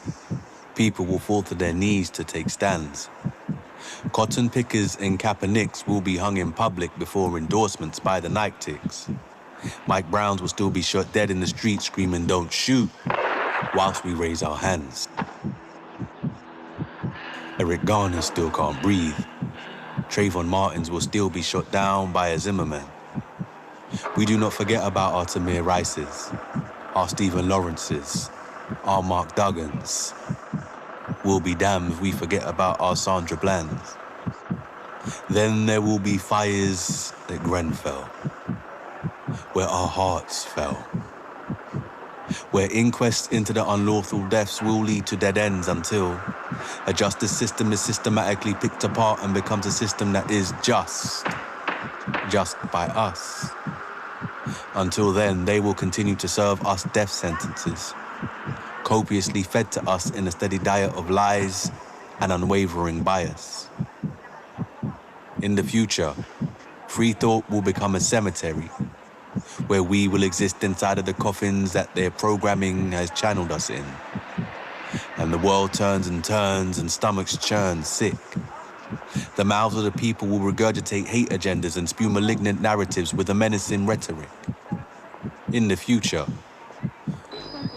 People will fall to their knees to take stands. Cotton pickers and Kaepernicks will be hung in public before endorsements by the Nike ticks. Mike Browns will still be shot dead in the street screaming, "Don't shoot," whilst we raise our hands. Eric Garner still can't breathe. Trayvon Martins will still be shot down by a Zimmerman. We do not forget about our Tamir Rices, our Stephen Lawrences, our Mark Duggans. We'll be damned if we forget about our Sandra Blands. Then there will be fires at Grenfell, where our hearts fell, where inquests into the unlawful deaths will lead to dead ends until a justice system is systematically picked apart and becomes a system that is just by us. Until then, they will continue to serve us death sentences, copiously fed to us in a steady diet of lies and unwavering bias. In the future, free thought will become a cemetery, where we will exist inside of the coffins that their programming has channeled us in. And the world turns and turns and stomachs churn sick. The mouths of the people will regurgitate hate agendas and spew malignant narratives with a menacing rhetoric. In the future,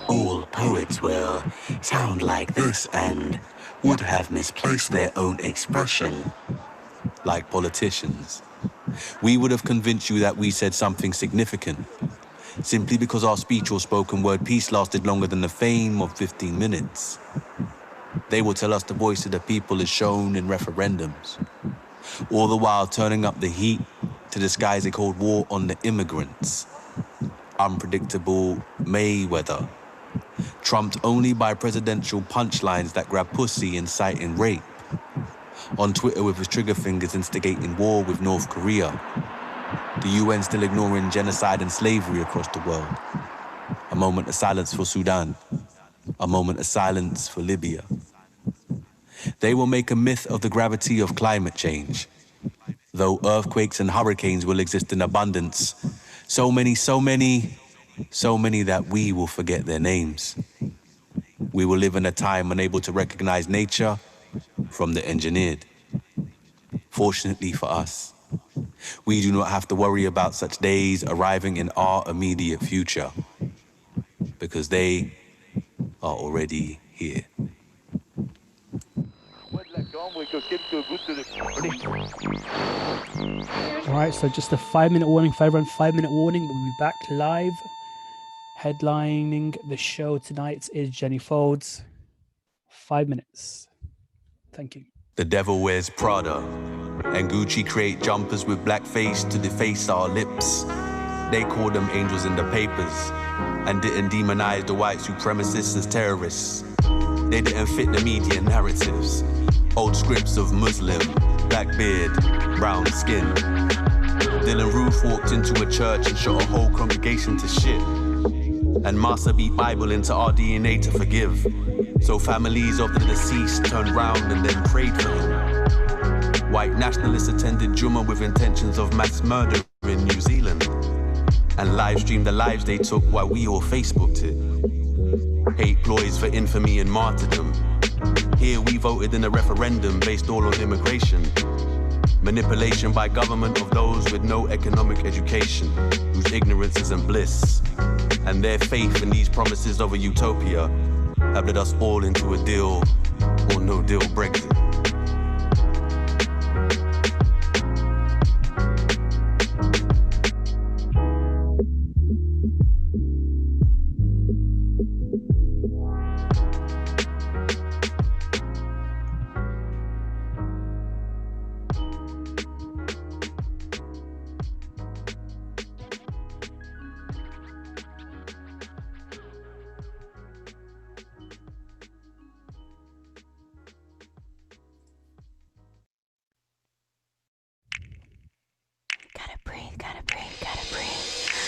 all poets will sound like this, and would have misplaced their own expression. Like politicians, we would have convinced you that we said something significant, simply because our speech or spoken word piece lasted longer than the fame of 15 minutes. They will tell us the voice of the people is shown in referendums, all the while turning up the heat to disguise a cold war on the immigrants. Unpredictable Mayweather, trumped only by presidential punchlines that grab pussy inciting rape. On Twitter with his trigger fingers instigating war with North Korea. The UN still ignoring genocide and slavery across the world. A moment of silence for Sudan. A moment of silence for Libya. They will make a myth of the gravity of climate change. Though earthquakes and hurricanes will exist in abundance, so many that we will forget their names. We will live in a time unable to recognize nature from the engineered. Fortunately for us, we do not have to worry about such days arriving in our immediate future, because they are already here. All right, so just a 5-minute warning for everyone. 5-minute warning. We'll be back live. Headlining the show tonight is Jenny Foulds. 5 minutes. Thank you. The devil wears Prada, and Gucci create jumpers with blackface to deface our lips. They call them angels in the papers, and didn't demonize the white supremacists as terrorists. They didn't fit the media narratives. Old scripts of Muslim, black beard, brown skin. Dylan Roof walked into a church and shot a whole congregation to shit. And Master beat Bible into our DNA to forgive. So families of the deceased turned round and then prayed for him. White nationalists attended Jummah with intentions of mass murder in New Zealand, and live streamed the lives they took while we all Facebooked it. Hate ploys for infamy and martyrdom. Here we voted in a referendum based all on immigration. Manipulation by government of those with no economic education, whose ignorance isn't bliss. And their faith in these promises of a utopia have led us all into a deal or no deal Brexit.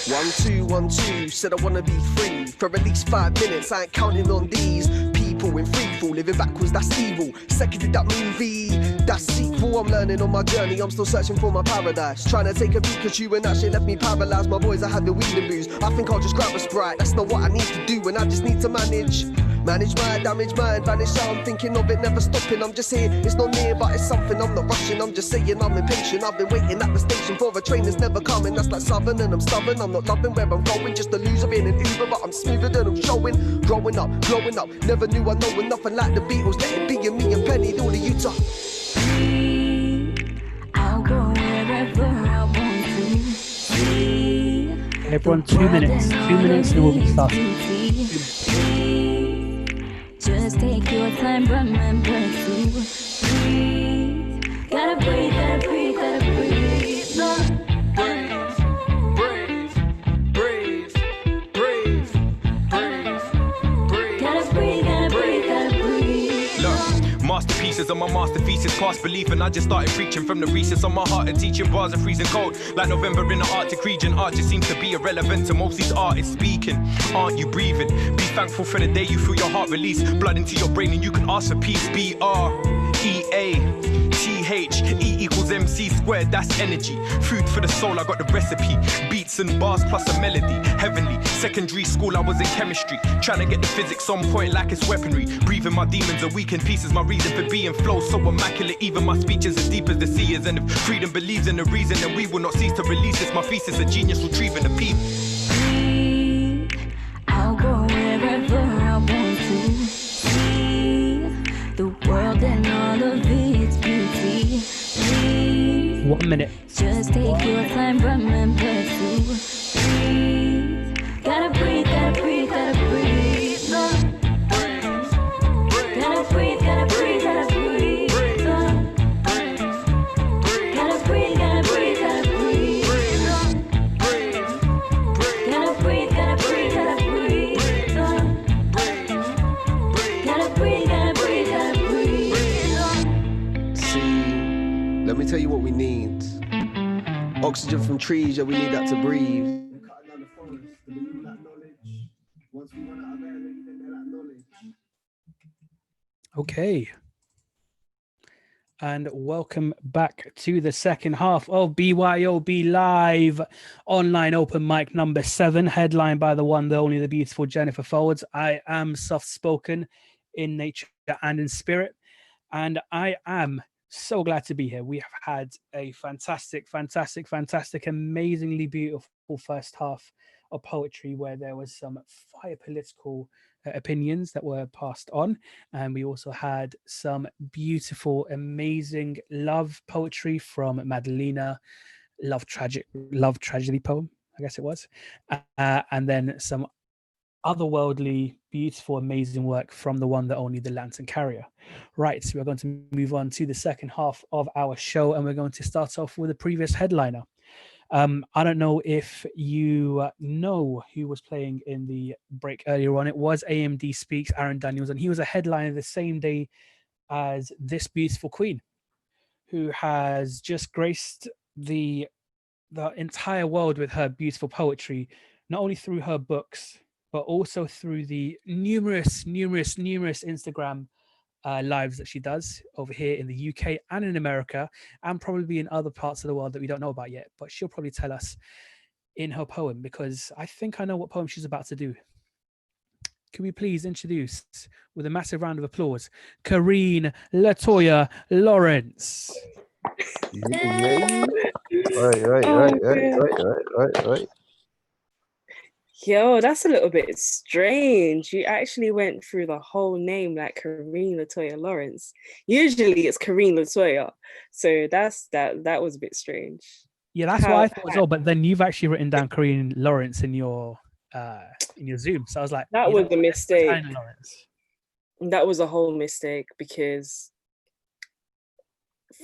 One, two, 1, 2, said I wanna be free for at least 5 minutes. I ain't counting on these people in free fall, living backwards, that's evil. Second did that movie, that's sequel. I'm learning on my journey, I'm still searching for my paradise. Trying to take a Pikachu and that shit left me paralyzed. My boys, I had the weed and booze. I think I'll just grab a Sprite, that's not what I need to do, and I just need to manage my damage mind, vanish. So I'm thinking of it, never stopping. I'm just here, it's not near, but it's something. I'm not rushing, I'm just saying I'm impatient. I've been waiting at the station for a train that's never coming. That's like Southern and I'm stubborn. I'm not loving where I'm going, just a loser being an Uber, but I'm smoother than I'm showing. Growing up, glowing up, never knew I know nothing like the Beatles. Let it be in me and Penny, all of Utah. I'll go wherever I want to. Everyone, 2 minutes. 2 minutes and we'll be starting. Just take your time, remember to breathe. Gotta breathe, gotta breathe, gotta breathe. Breathe. Gotta breathe, gotta breathe, gotta breathe. Look, masterpieces on my masterpieces, past belief, and I just started preaching from the recess of my heart and teaching bars are freezing cold. Like November in the Arctic region, art just seems to be irrelevant to most these artists speaking. Aren't you breathing? Be thankful for the day you feel your heart release blood into your brain and you can ask for peace. BREATHE=MC², that's energy. Food for the soul, I got the recipe. Beats and bars plus a melody, heavenly. Secondary school, I was in chemistry, trying to get the physics on point like it's weaponry. Breathing my demons and weakened pieces, my reason for being flow so immaculate. Even my speech is as deep as the sea is. And if freedom believes in the reason, then we will not cease to release this. My thesis, a genius retrieving the people. I'll go wherever I want to. See the world 1 minute. Just take your time, remember to breathe. Gotta breathe, gotta breathe, gotta breathe. Gotta breathe, gotta breathe, gotta breathe. Gotta breathe, gotta breathe, gotta breathe. Gotta breathe, gotta breathe, gotta breathe. Gotta breathe, gotta breathe, gotta breathe. See, let me tell you what we need. Oxygen from trees, yeah, we need that to breathe. Okay. And welcome back to the second half of BYOB Live online open mic number 7, headlined by the one, the only, the beautiful Jennifer Foulds. I am Softspoken in nature and in spirit, and I am so glad to be here. We have had a fantastic, amazingly beautiful first half of poetry where there was some fire political opinions that were passed on, and we also had some beautiful, amazing love poetry from Madalena, love tragedy poem, I guess it was, and then some otherworldly, beautiful, amazing work from the one, the only, the Lantern Carrier. Right, so we're going to move on to the second half of our show, and we're going to start off with the previous headliner. I don't know if you know who was playing in the break earlier on. It was AMD Speaks, Aaron Daniels, and he was a headliner the same day as this beautiful queen, who has just graced the entire world with her beautiful poetry, not only through her books, but also through the numerous Instagram lives that she does over here in the UK and in America, and probably in other parts of the world that we don't know about yet. But she'll probably tell us in her poem, because I think I know what poem she's about to do. Can we please introduce, with a massive round of applause, Karine Latoya Lawrence? Right. Yo, that's a little bit strange. You actually went through the whole name like Karine Latoya Lawrence. Usually it's Karine Latoya. So that was a bit strange. Yeah, that's what I thought as well. But then you've actually written down Karine Lawrence in your Zoom. So I was like, that was a mistake. That was a whole mistake because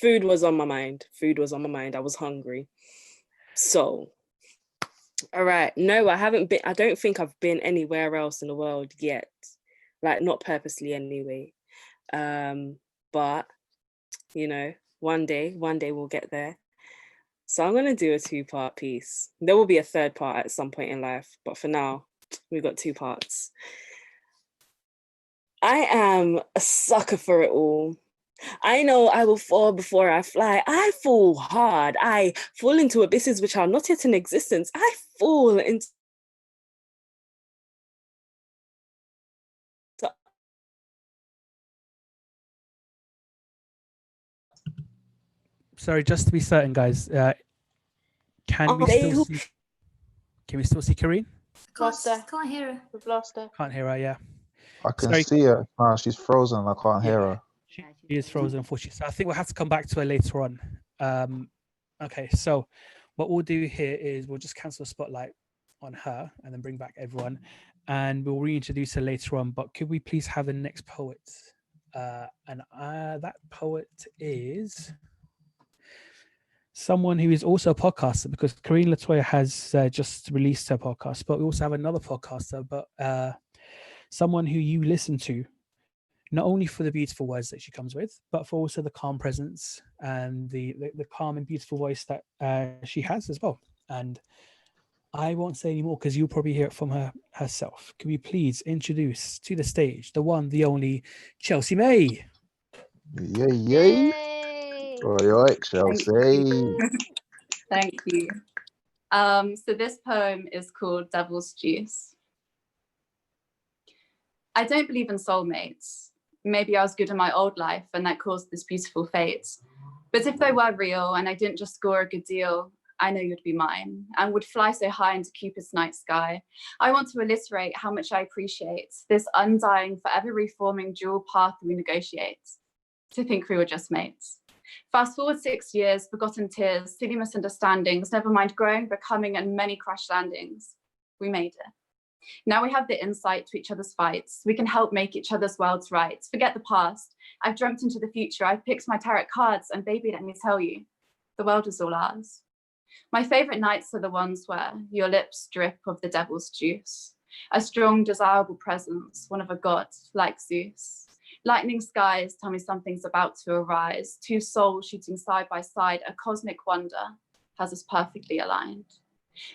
food was on my mind. I was hungry. So all right. No, I haven't been. I don't think I've been anywhere else in the world yet. Like, not purposely anyway. But, you know, one day we'll get there. So I'm going to do a 2-part piece. There will be a 3rd part at some point in life. But for now, we've got 2 parts. I am a sucker for it all. I know I will fall before I fly. I fall hard. I fall into abysses which are not yet in existence. I fall into... Sorry, just to be certain, guys, can we still see Karine? Can't hear her. We've lost her. Can't hear her, yeah. I can see her. No, she's frozen. I can't hear her. She is frozen, unfortunately. So I think we'll have to come back to her later on. Okay, so what we'll do here is we'll just cancel the spotlight on her and then bring back everyone, and we'll reintroduce her later on. But could we please have the next poet? And that poet is someone who is also a podcaster, because Karine Latoya has just released her podcast, but we also have another podcaster, but someone who you listen to, not only for the beautiful words that she comes with, but for also the calm presence and the calm and beautiful voice that she has as well. And I won't say any more because you'll probably hear it from her herself. Can we please introduce to the stage the one, the only, Chelsea May? Yay. All right, Chelsea. Thank you. So this poem is called Devil's Juice. I don't believe in soulmates. Maybe I was good in my old life and that caused this beautiful fate. But if they were real and I didn't just score a good deal, I know you'd be mine and would fly so high into Cupid's night sky. I want to alliterate how much I appreciate this undying, forever reforming dual path we negotiate. To think we were just mates. Fast forward 6 years, forgotten tears, silly misunderstandings, never mind growing, becoming, and many crash landings. We made it. Now we have the insight to each other's fights. We can help make each other's worlds right. Forget the past. I've dreamt into the future. I've picked my tarot cards, and baby, let me tell you, the world is all ours. My favorite nights are the ones where your lips drip of the devil's juice. A strong, desirable presence, one of a god like Zeus. Lightning skies tell me something's about to arise. Two souls shooting side by side, a cosmic wonder has us perfectly aligned.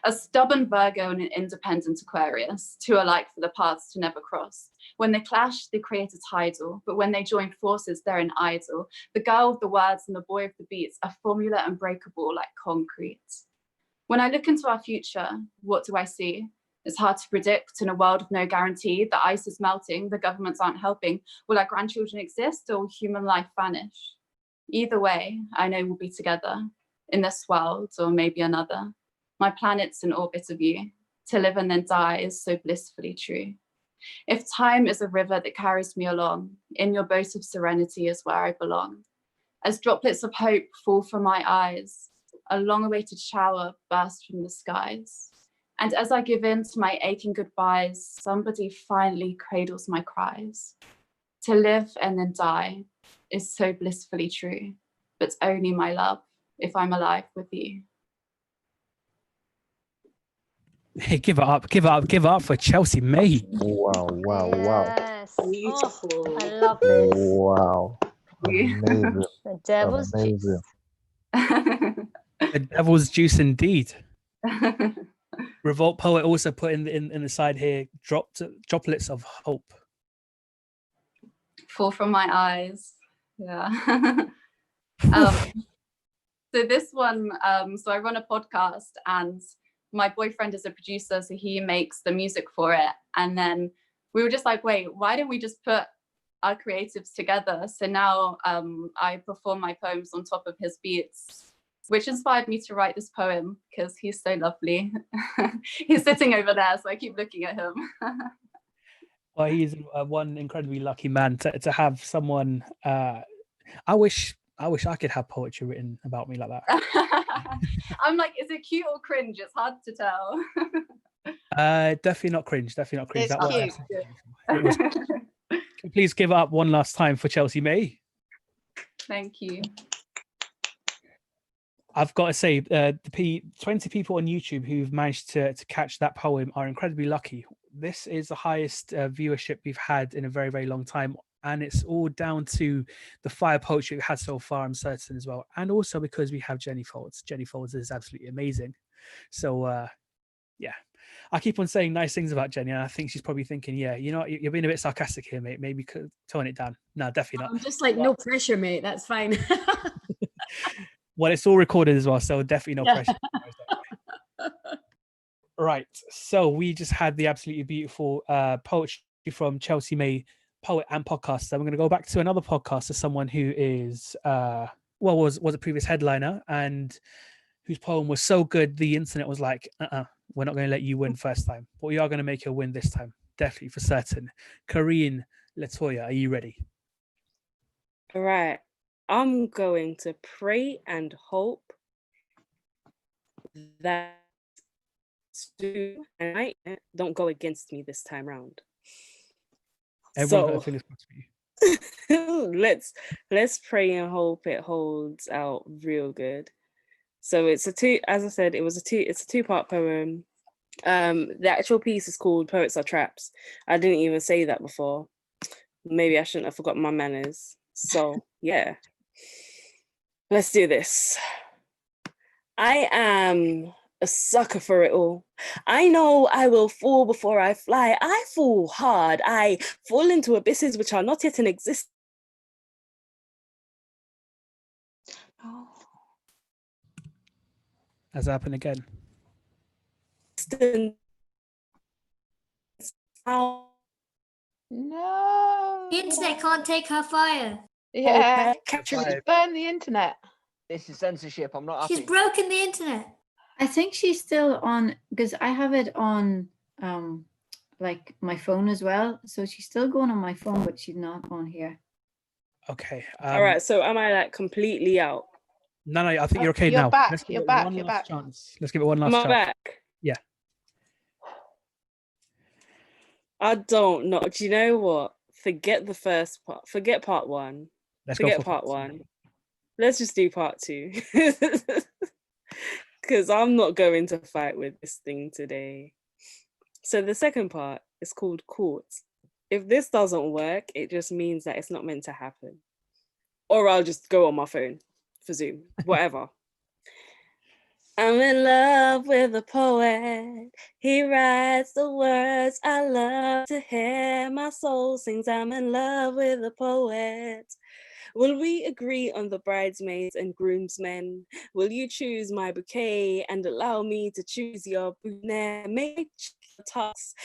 A stubborn Virgo and an independent Aquarius, two alike for the paths to never cross. When they clash, they create a tidal, but when they join forces, they're an idol. The girl of the words and the boy of the beats, a formula unbreakable like concrete. When I look into our future, what do I see? It's hard to predict in a world of no guarantee. The ice is melting, the governments aren't helping. Will our grandchildren exist or will human life vanish? Either way, I know we'll be together in this world or maybe another. My planet's in orbit of you. To live and then die is so blissfully true. If time is a river that carries me along, in your boat of serenity is where I belong. As droplets of hope fall from my eyes, a long-awaited shower bursts from the skies. And as I give in to my aching goodbyes, somebody finally cradles my cries. To live and then die is so blissfully true, but only my love if I'm alive with you. Hey, give it up for Chelsea May. Wow, wow, wow. Yes. Beautiful. Oh, I love this. Wow. Amazing. The devil's Amazing. The devil's juice indeed. Revolt Poet also put in the side here, droplets of hope. Fall from my eyes. Yeah. So this one, so I run a podcast and my boyfriend is a producer, so he makes the music for it. And then we were just like, wait, why don't we just put our creatives together? So now I perform my poems on top of his beats, which inspired me to write this poem because he's so lovely. He's sitting over there, so I keep looking at him. Well, he's one incredibly lucky man to have someone. I wish I could have poetry written about me like that. I'm like, is it cute or cringe? It's hard to tell. Definitely not cringe. Definitely not cringe. It's That cute. Please give it up one last time for Chelsea May. Thank you. I've got to say, the 20 people on YouTube who've managed to catch that poem are incredibly lucky. This is the highest viewership we've had in a very, very long time. And it's all down to the fire poetry we've had so far, I'm certain as well. And also because we have Jenny Foulds. Jenny Foulds is absolutely amazing. So, yeah, I keep on saying nice things about Jenny. And I think she's probably thinking, yeah, you know, you're being a bit sarcastic here, mate. Maybe tone it down. No, definitely not. I'm just like, no pressure, mate. That's fine. Well, it's all recorded as well. So definitely no pressure. Right. So we just had the absolutely beautiful poetry from Chelsea May, poet and podcaster. I'm going to go back to another podcaster, someone who is was a previous headliner and whose poem was so good the internet was like, we're not going to let you win first time, but we are going to make her win this time, definitely for certain. Karine Latoya, are you ready? All right, I'm going to pray and hope that Sue and I don't go against me this time round. Everyone's got a fingers crossed for you. let's pray and hope it holds out real good. So it's a two-part poem. The actual piece is called Poets Are Traps. I didn't even say that before. Maybe I shouldn't have forgotten my manners. So yeah, let's do this. I am a sucker for it all. I know I will fall before I fly. I fall hard. I fall into abysses which are not yet in existence. Has it happened again? No. The internet can't take her fire. Yeah. Capture She's burned the internet. This is censorship. I'm not happy. She's broken the internet. I think she's still on because I have it on like my phone as well. So she's still going on my phone, but she's not on here. Okay. All right. So am I like completely out? No, I think you're okay You're now. back, Let's give you're it back, one you're last back. chance. Let's give it one Am last I chance. back? Yeah. I don't know. Do you know what? Forget the first part. Forget part one. Let's go Forget for part part two. one. Let's just do part two. Because I'm not going to fight with this thing today. So the second part is called court. If this doesn't work, it just means that it's not meant to happen. Or I'll just go on my phone for Zoom, whatever. I'm in love with a poet. He writes the words I love to hear. My soul sings, I'm in love with a poet. Will we agree on the bridesmaids and groomsmen? Will you choose my bouquet and allow me to choose your bouquet? Make the talks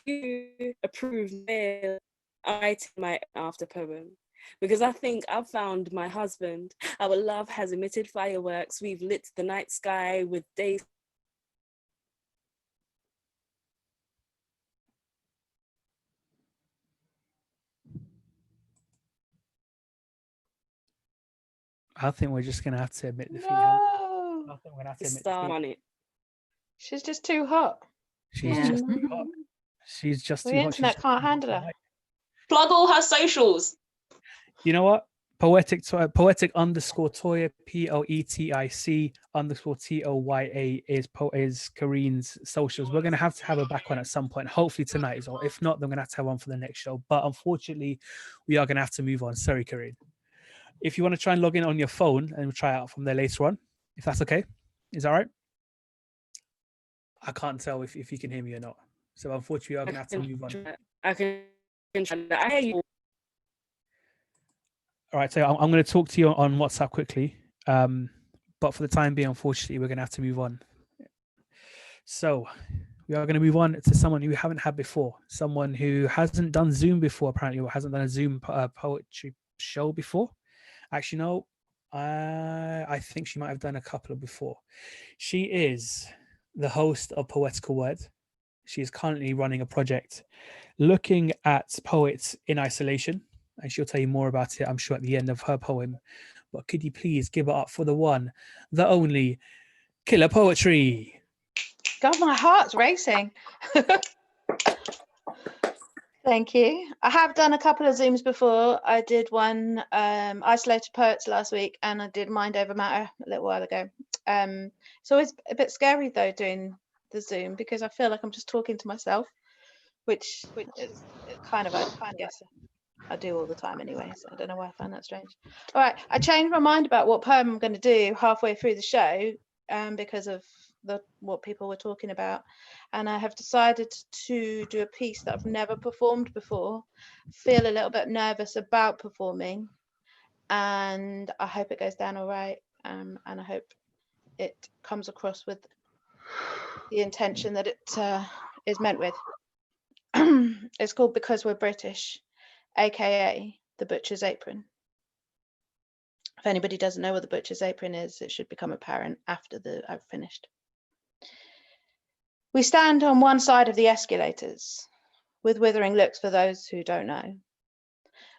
you approve mail. I write my after poem. Because I think I've found my husband. Our love has emitted fireworks. We've lit the night sky with days. I think we're just gonna have to admit defeat. No. I think we're gonna have to The admit star defeat. on it. She's just too hot. She's just too hot. She's just The too hot. She's internet just can't too hot handle for her. life. Plug all her socials. You know what? Poetic underscore Toya, POETIC underscore TOYA is Kareen's socials. We're gonna have to have her back on at some point, hopefully tonight as well. If not, then we're gonna have to have one for the next show. But unfortunately, we are gonna have to move on. Sorry, Kareen. If you want to try and log in on your phone and we'll try out from there later on, if that's okay. Is that right? I can't tell if you can hear me or not. So unfortunately, we are gonna have to move on. I can try that. I hear you. All right, so I'm going to talk to you on WhatsApp quickly. But for the time being, unfortunately, we're going to have to move on. So we are going to move on to someone who we haven't had before, someone who hasn't done Zoom before, apparently, or hasn't done a Zoom poetry show before. Actually, no, I think she might have done a couple of before. She is the host of Poetical Word. She is currently running a project looking at poets in isolation. And she'll tell you more about it, I'm sure, at the end of her poem. But could you please give it up for the one, the only, Killer Poetry? God, my heart's racing. Thank you. I have done a couple of Zooms before. I did one Isolated Poets last week, and I did Mind Over Matter a little while ago. It's always a bit scary, though, doing the Zoom, because I feel like I'm just talking to myself, which is kind of, I guess, I do all the time anyway, so I don't know why I find that strange. All right, I changed my mind about what poem I'm going to do halfway through the show because of what people were talking about, and I have decided to do a piece that I've never performed before. Feel a little bit nervous about performing, and I hope it goes down all right, and I hope it comes across with the intention that it is meant with. It's called Because We're British, aka The Butcher's Apron. If anybody doesn't know what The Butcher's Apron is, it should become apparent after I've finished. We stand on one side of the escalators, with withering looks for those who don't know.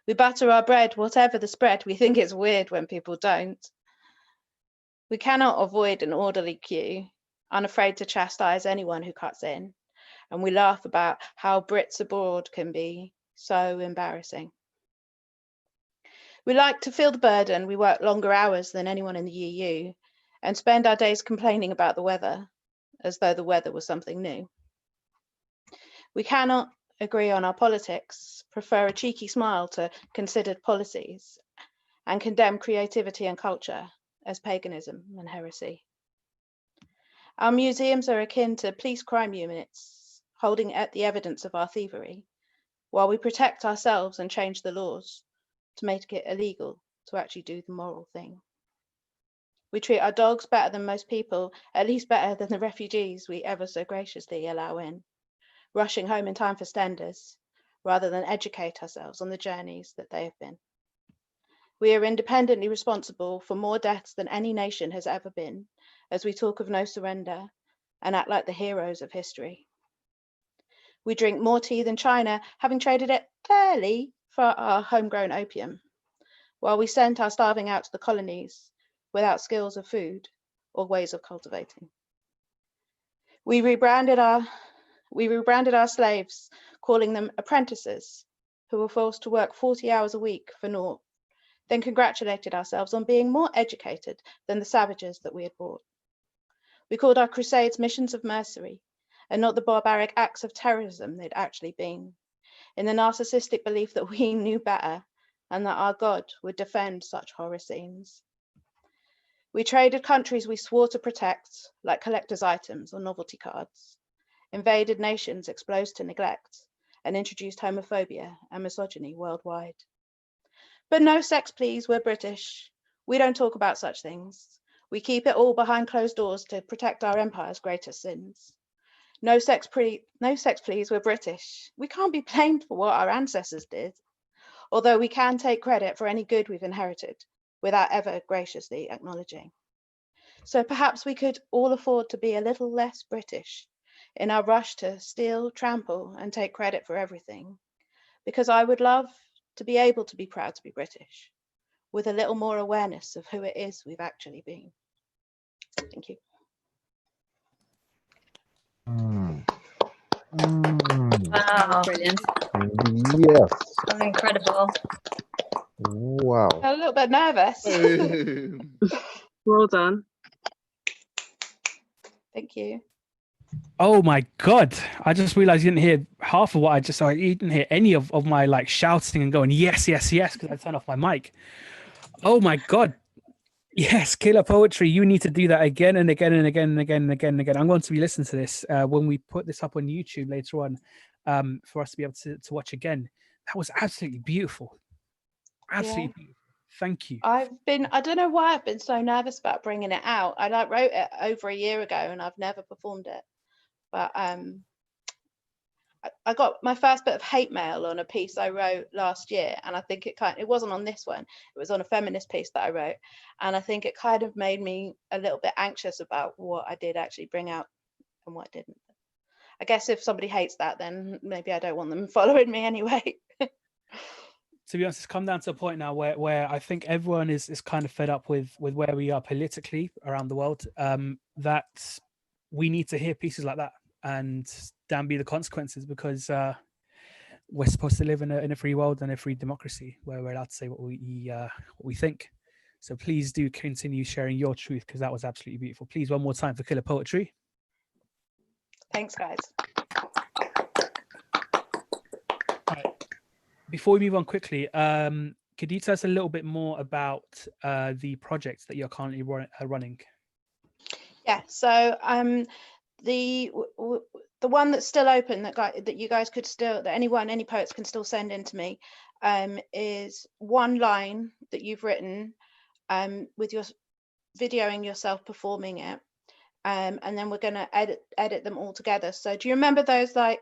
We butter our bread, whatever the spread. We think it's weird when people don't. We cannot avoid an orderly queue, unafraid to chastise anyone who cuts in. And we laugh about how Brits abroad can be so embarrassing. We like to feel the burden. We work longer hours than anyone in the EU and spend our days complaining about the weather, as though the weather was something new. We cannot agree on our politics, prefer a cheeky smile to considered policies, and condemn creativity and culture as paganism and heresy. Our museums are akin to police crime units, holding at the evidence of our thievery, while we protect ourselves and change the laws to make it illegal to actually do the moral thing. We treat our dogs better than most people, at least better than the refugees we ever so graciously allow in, rushing home in time for stenders, rather than educate ourselves on the journeys that they have been. We are independently responsible for more deaths than any nation has ever been, as we talk of no surrender and act like the heroes of history. We drink more tea than China, having traded it fairly for our homegrown opium, while we sent our starving out to the colonies without skills of food or ways of cultivating. We rebranded our slaves, calling them apprentices, who were forced to work 40 hours a week for naught, then congratulated ourselves on being more educated than the savages that we had bought. We called our crusades missions of mercy and not the barbaric acts of terrorism they'd actually been, in the narcissistic belief that we knew better and that our God would defend such horror scenes. We traded countries we swore to protect, like collector's items or novelty cards, invaded nations exposed to neglect, and introduced homophobia and misogyny worldwide. But no sex, please, we're British. We don't talk about such things. We keep it all behind closed doors to protect our empire's greatest sins. No sex, please, we're British. We can't be blamed for what our ancestors did, although we can take credit for any good we've inherited without ever graciously acknowledging. So perhaps we could all afford to be a little less British in our rush to steal, trample, and take credit for everything, because I would love to be able to be proud to be British, with a little more awareness of who it is we've actually been. Thank you. Wow. Brilliant. Yes. That's incredible. Wow. A little bit nervous. Well done. Thank you. Oh my God. I just realized you didn't hear half of what I just saw. You didn't hear any of my like shouting and going, yes, yes, yes, because I turned off my mic. Oh my God. Yes, Killer Poetry. You need to do that again and again and again and again and again and again. I'm going to be listening to this when we put this up on YouTube later on for us to be able to watch again. That was absolutely beautiful. Absolutely beautiful. Thank you. I don't know why I've been so nervous about bringing it out. I wrote it over a year ago and I've never performed it. But I got my first bit of hate mail on a piece I wrote last year, and I think it wasn't on this one, it was on a feminist piece that I wrote, and I think it kind of made me a little bit anxious about what I did actually bring out and what didn't. I guess if somebody hates that, then maybe I don't want them following me anyway. To be honest, it's come down to a point now where I think everyone is kind of fed up with where we are politically around the world, that we need to hear pieces like that and damn be the consequences, because we're supposed to live in a free world and a free democracy where we're allowed to say what we think. So please do continue sharing your truth, because that was absolutely beautiful. Please, one more time for Killer Poetry. Thanks, guys. Before we move on quickly, could you tell us a little bit more about the projects that you're currently running? Yeah, so the one that's still open that you guys could still, that any poets can still send in to me, is one line that you've written with your videoing yourself performing it, and then we're going to edit them all together. So do you remember those like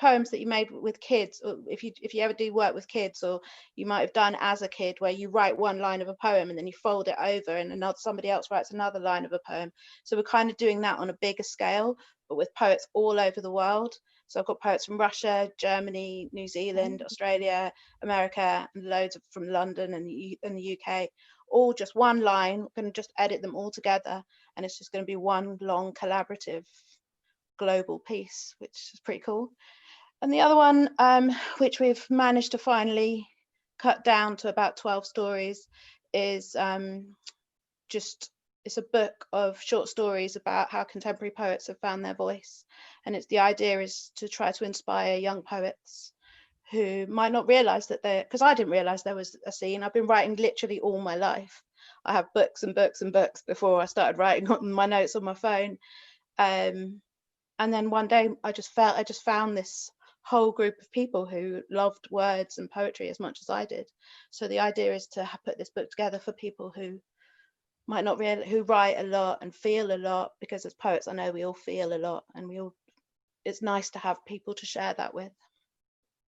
poems that you made with kids, or if you ever do work with kids, or you might have done as a kid, where you write one line of a poem and then you fold it over and somebody else writes another line of a poem? So we're kind of doing that on a bigger scale, but with poets all over the world. So I've got poets from Russia, Germany, New Zealand, Australia, America, and loads from London and the UK, all just one line. We're going to just edit them all together, and it's just going to be one long collaborative global piece, which is pretty cool. And the other one, which we've managed to finally cut down to about 12 stories, is it's a book of short stories about how contemporary poets have found their voice. And the idea is to try to inspire young poets who might not realize that because I didn't realize there was a scene. I've been writing literally all my life. I have books and books and books before I started writing on my notes on my phone. And then one day I just found this whole group of people who loved words and poetry as much as I did. So the idea is to put this book together for people who might not who write a lot and feel a lot, because as poets I know we all feel a lot, and it's nice to have people to share that with.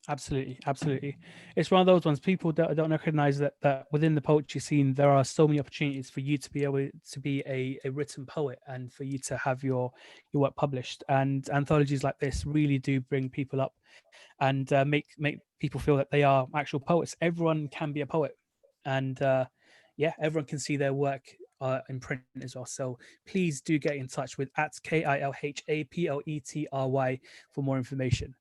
Absolutely, absolutely. It's one of those ones people don't recognize that within the poetry scene there are so many opportunities for you to be able to be a written poet and for you to have your work published. And anthologies like this really do bring people up and make people feel that they are actual poets. Everyone can be a poet. And yeah, everyone can see their work in print as well. So please do get in touch with @KILHAPLETRY for more information.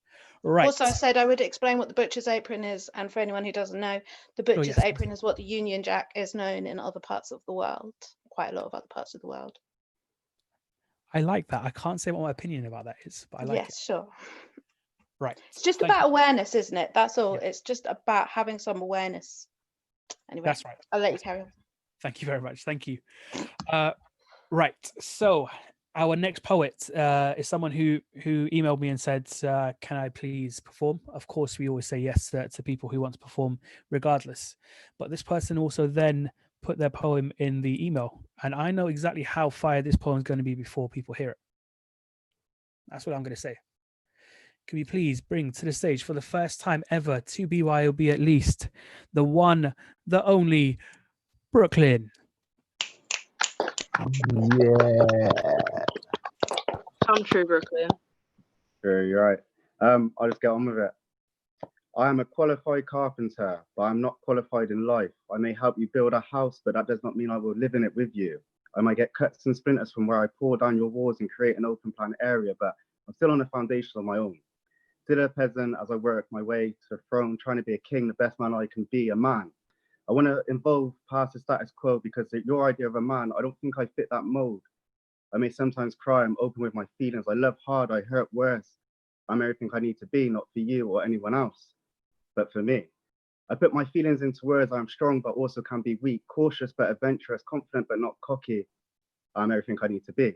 Right. Also, I said I would explain what the butcher's apron is, and for anyone who doesn't know, the butcher's yes. apron is what the Union Jack is known in other parts of the world, quite a lot of other parts of the world. I like that. I can't say what my opinion about that is, but I like it. Yes, sure. Right. It's just about awareness, isn't it? That's all. It's just about having some awareness. Anyway, That's right. I'll let you carry on. Thank you very much. Thank you. Right. So our next poet is someone who emailed me and said, can I please perform? Of course, we always say yes to people who want to perform regardless. But this person also then put their poem in the email. And I know exactly how fire this poem is going to be before people hear it. That's what I'm going to say. Can we please bring to the stage for the first time ever to BYOB at least, the one, the only, Brooklyn. Yeah. Come true, Brooklyn. Sure, you're right. I'll just get on with it. I am a qualified carpenter, but I'm not qualified in life. I may help you build a house, but that does not mean I will live in it with you. I might get cuts and splinters from where I pour down your walls and create an open plan area, but I'm still on a foundation of my own. Still a peasant as I work my way to the throne, trying to be a king, the best man I can be, a man. I want to evolve past the status quo because your idea of a man, I don't think I fit that mold. I may sometimes cry, I'm open with my feelings. I love hard, I hurt worse. I'm everything I need to be, not for you or anyone else, but for me. I put my feelings into words. I'm strong, but also can be weak, cautious, but adventurous, confident, but not cocky. I'm everything I need to be,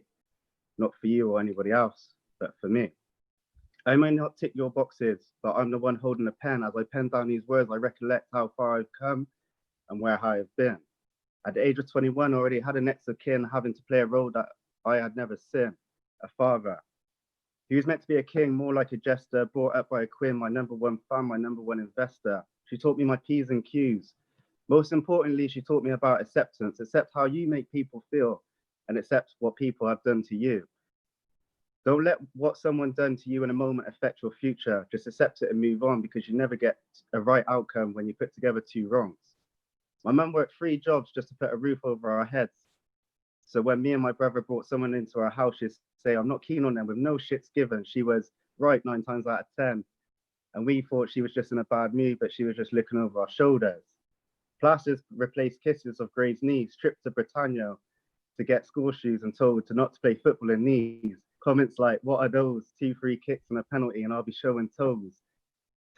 not for you or anybody else, but for me. I may not tick your boxes, but I'm the one holding the pen. As I pen down these words, I recollect how far I've come and where I have been. At the age of 21, I already had a next of kin, having to play a role that I had never seen, a father. He was meant to be a king, more like a jester, brought up by a queen, my number one fan, my number one investor. She taught me my P's and Q's. Most importantly, she taught me about acceptance, accept how you make people feel and accept what people have done to you. Don't let what someone done to you in a moment affect your future. Just accept it and move on, because you never get a right outcome when you put together two wrongs. My mum worked 3 jobs just to put a roof over our heads. So when me and my brother brought someone into our house, she'd say, I'm not keen on them with no shits given. She was right 9 times out of 10. And we thought she was just in a bad mood, but she was just looking over our shoulders. Plasters replaced kisses of Gray's knees, trips to Britannia to get school shoes and told to not to play football in knees. Comments like, what are those? 2 free kicks and a penalty and I'll be showing toes.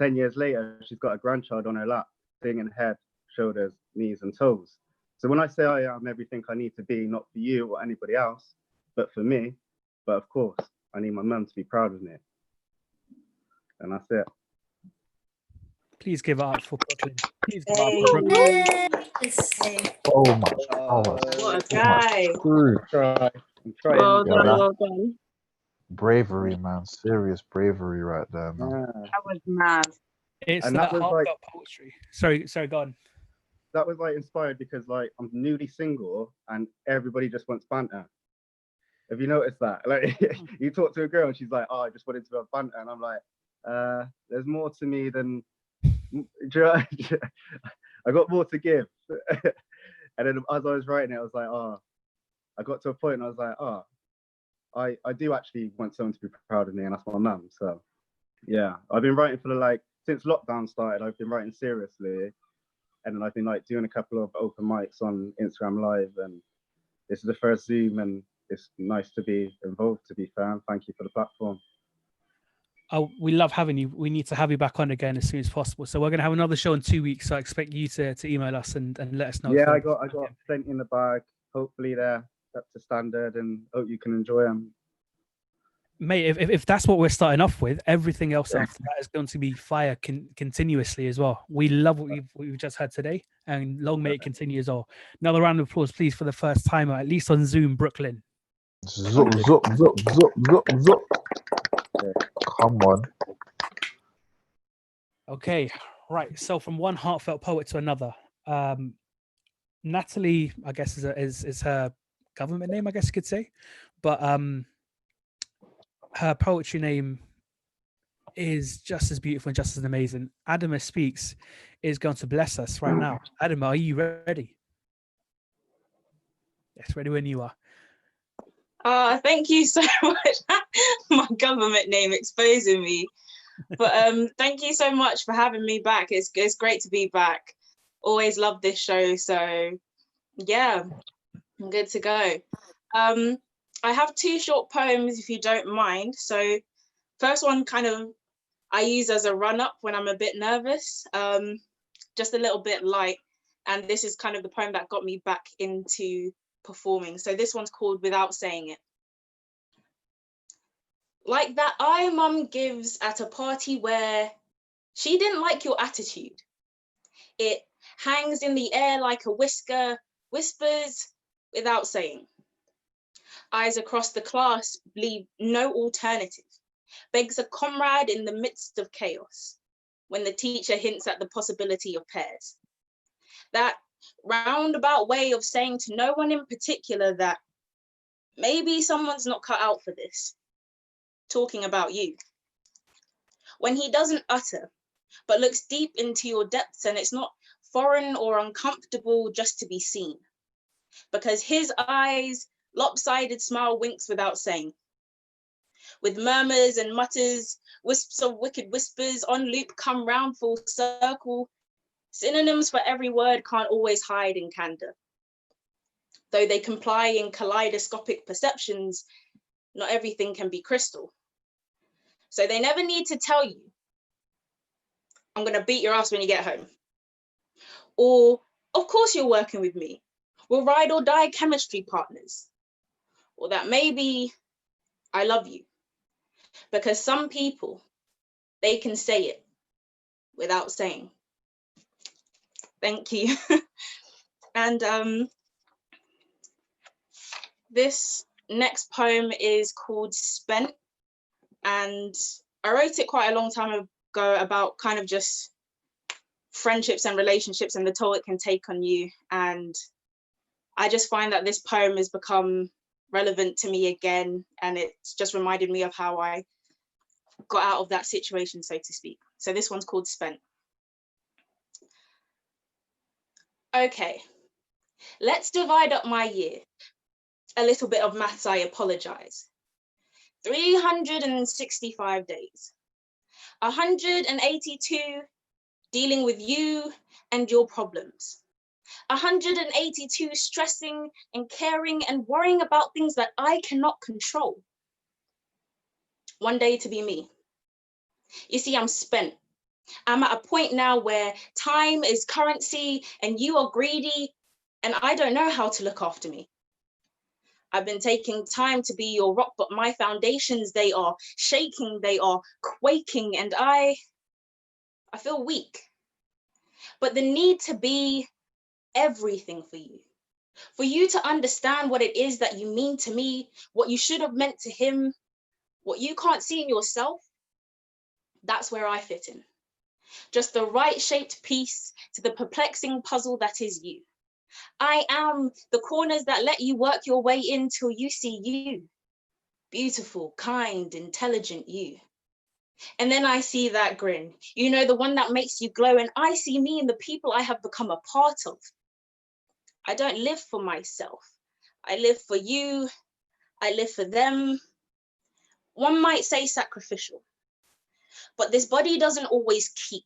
10 years later, she's got a grandchild on her lap, singing head, shoulders, knees and toes. So when I say I am everything I need to be, not for you or anybody else, but for me, but of course, I need my mum to be proud of me. And that's it. Please give it up for Brooklyn. Please give it up for Brooklyn. Oh my God. What a guy. I'm trying. Well Yeah, done, that- well done. Bravery, man. Serious bravery right there, man. That was mad. It's And that was heartfelt poetry. Sorry, go on. That was like inspired because like I'm newly single and everybody just wants banter. Have you noticed that? Like you talk to a girl and she's like, oh, I just wanted to have banter, and I'm like, there's more to me than I got more to give. And then as I was writing it, I was like, oh, I got to a point and I was like, oh, I do actually want someone to be proud of me, and that's my mum. So yeah, I've been writing for since lockdown started, I've been writing seriously. And then I've been like doing a couple of open mics on Instagram Live, and this is the first Zoom, and it's nice to be involved, to be fair. And thank you for the platform. Oh, we love having you. We need to have you back on again as soon as possible. So we're going to have another show in 2 weeks. So I expect you to email us and let us know. Yeah, I got plenty in the bag. Hopefully they're up to standard, and hope you can enjoy them. Mate, if that's what we're starting off with, everything else after that is going to be fire continuously as well. We love what we've just had today, and long may it continue as well. Another round of applause, please, for the first time, at least on Zoom, Brooklyn. Zup, zup, zup, zup, zup, zup. Come on. Okay, right. So from one heartfelt poet to another, Natalie, I guess is her government name, I guess you could say, but her poetry name is just as beautiful and just as amazing. Adama Speaks is going to bless us right now. Adama, are you ready? Yes, ready when you are. Thank you so much. My government name exposing me. But thank you so much for having me back. It's great to be back. Always love this show. So yeah, I'm good to go. I have 2 short poems if you don't mind. So first one kind of I use as a run-up when I'm a bit nervous, just a little bit light. And this is kind of the poem that got me back into performing. So this one's called Without Saying It. Like that eye mum gives at a party where she didn't like your attitude. It hangs in the air like a whisker, whispers without saying. Eyes across the class leave no alternative, begs a comrade in the midst of chaos, when the teacher hints at the possibility of pairs. That roundabout way of saying to no one in particular that maybe someone's not cut out for this, talking about you. When he doesn't utter, but looks deep into your depths, and it's not foreign or uncomfortable just to be seen, because his eyes, lopsided smile winks without saying. With murmurs and mutters, wisps of wicked whispers on loop come round full circle. Synonyms for every word can't always hide in candor. Though they comply in kaleidoscopic perceptions, not everything can be crystal. So they never need to tell you, I'm gonna beat your ass when you get home. Or, of course you're working with me. We're ride or die chemistry partners. Or that maybe I love you. Because some people, they can say it without saying. Thank you. And this next poem is called Spent. And I wrote it quite a long time ago about kind of just friendships and relationships and the toll it can take on you. And I just find that this poem has become relevant to me again. And it's just reminded me of how I got out of that situation, so to speak. So this one's called Spent. Okay, let's divide up my year. A little bit of maths, I apologize. 365 days. 182 dealing with you and your problems. 182 stressing and caring and worrying about things that I cannot control. One day to be me. You see, I'm spent. I'm at a point now where time is currency and you are greedy and I don't know how to look after me. I've been taking time to be your rock, but my foundations, they are shaking, they are quaking, and I feel weak. But the need to be everything for you to understand what it is that you mean to me, what you should have meant to him, what you can't see in yourself, that's where I fit in. Just the right shaped piece to the perplexing puzzle that is you. I am the corners that let you work your way in till you see you. Beautiful, kind, intelligent you. And then I see that grin, you know, the one that makes you glow, and I see me and the people I have become a part of. I don't live for myself. I live for you. I live for them. One might say sacrificial. But this body doesn't always keep,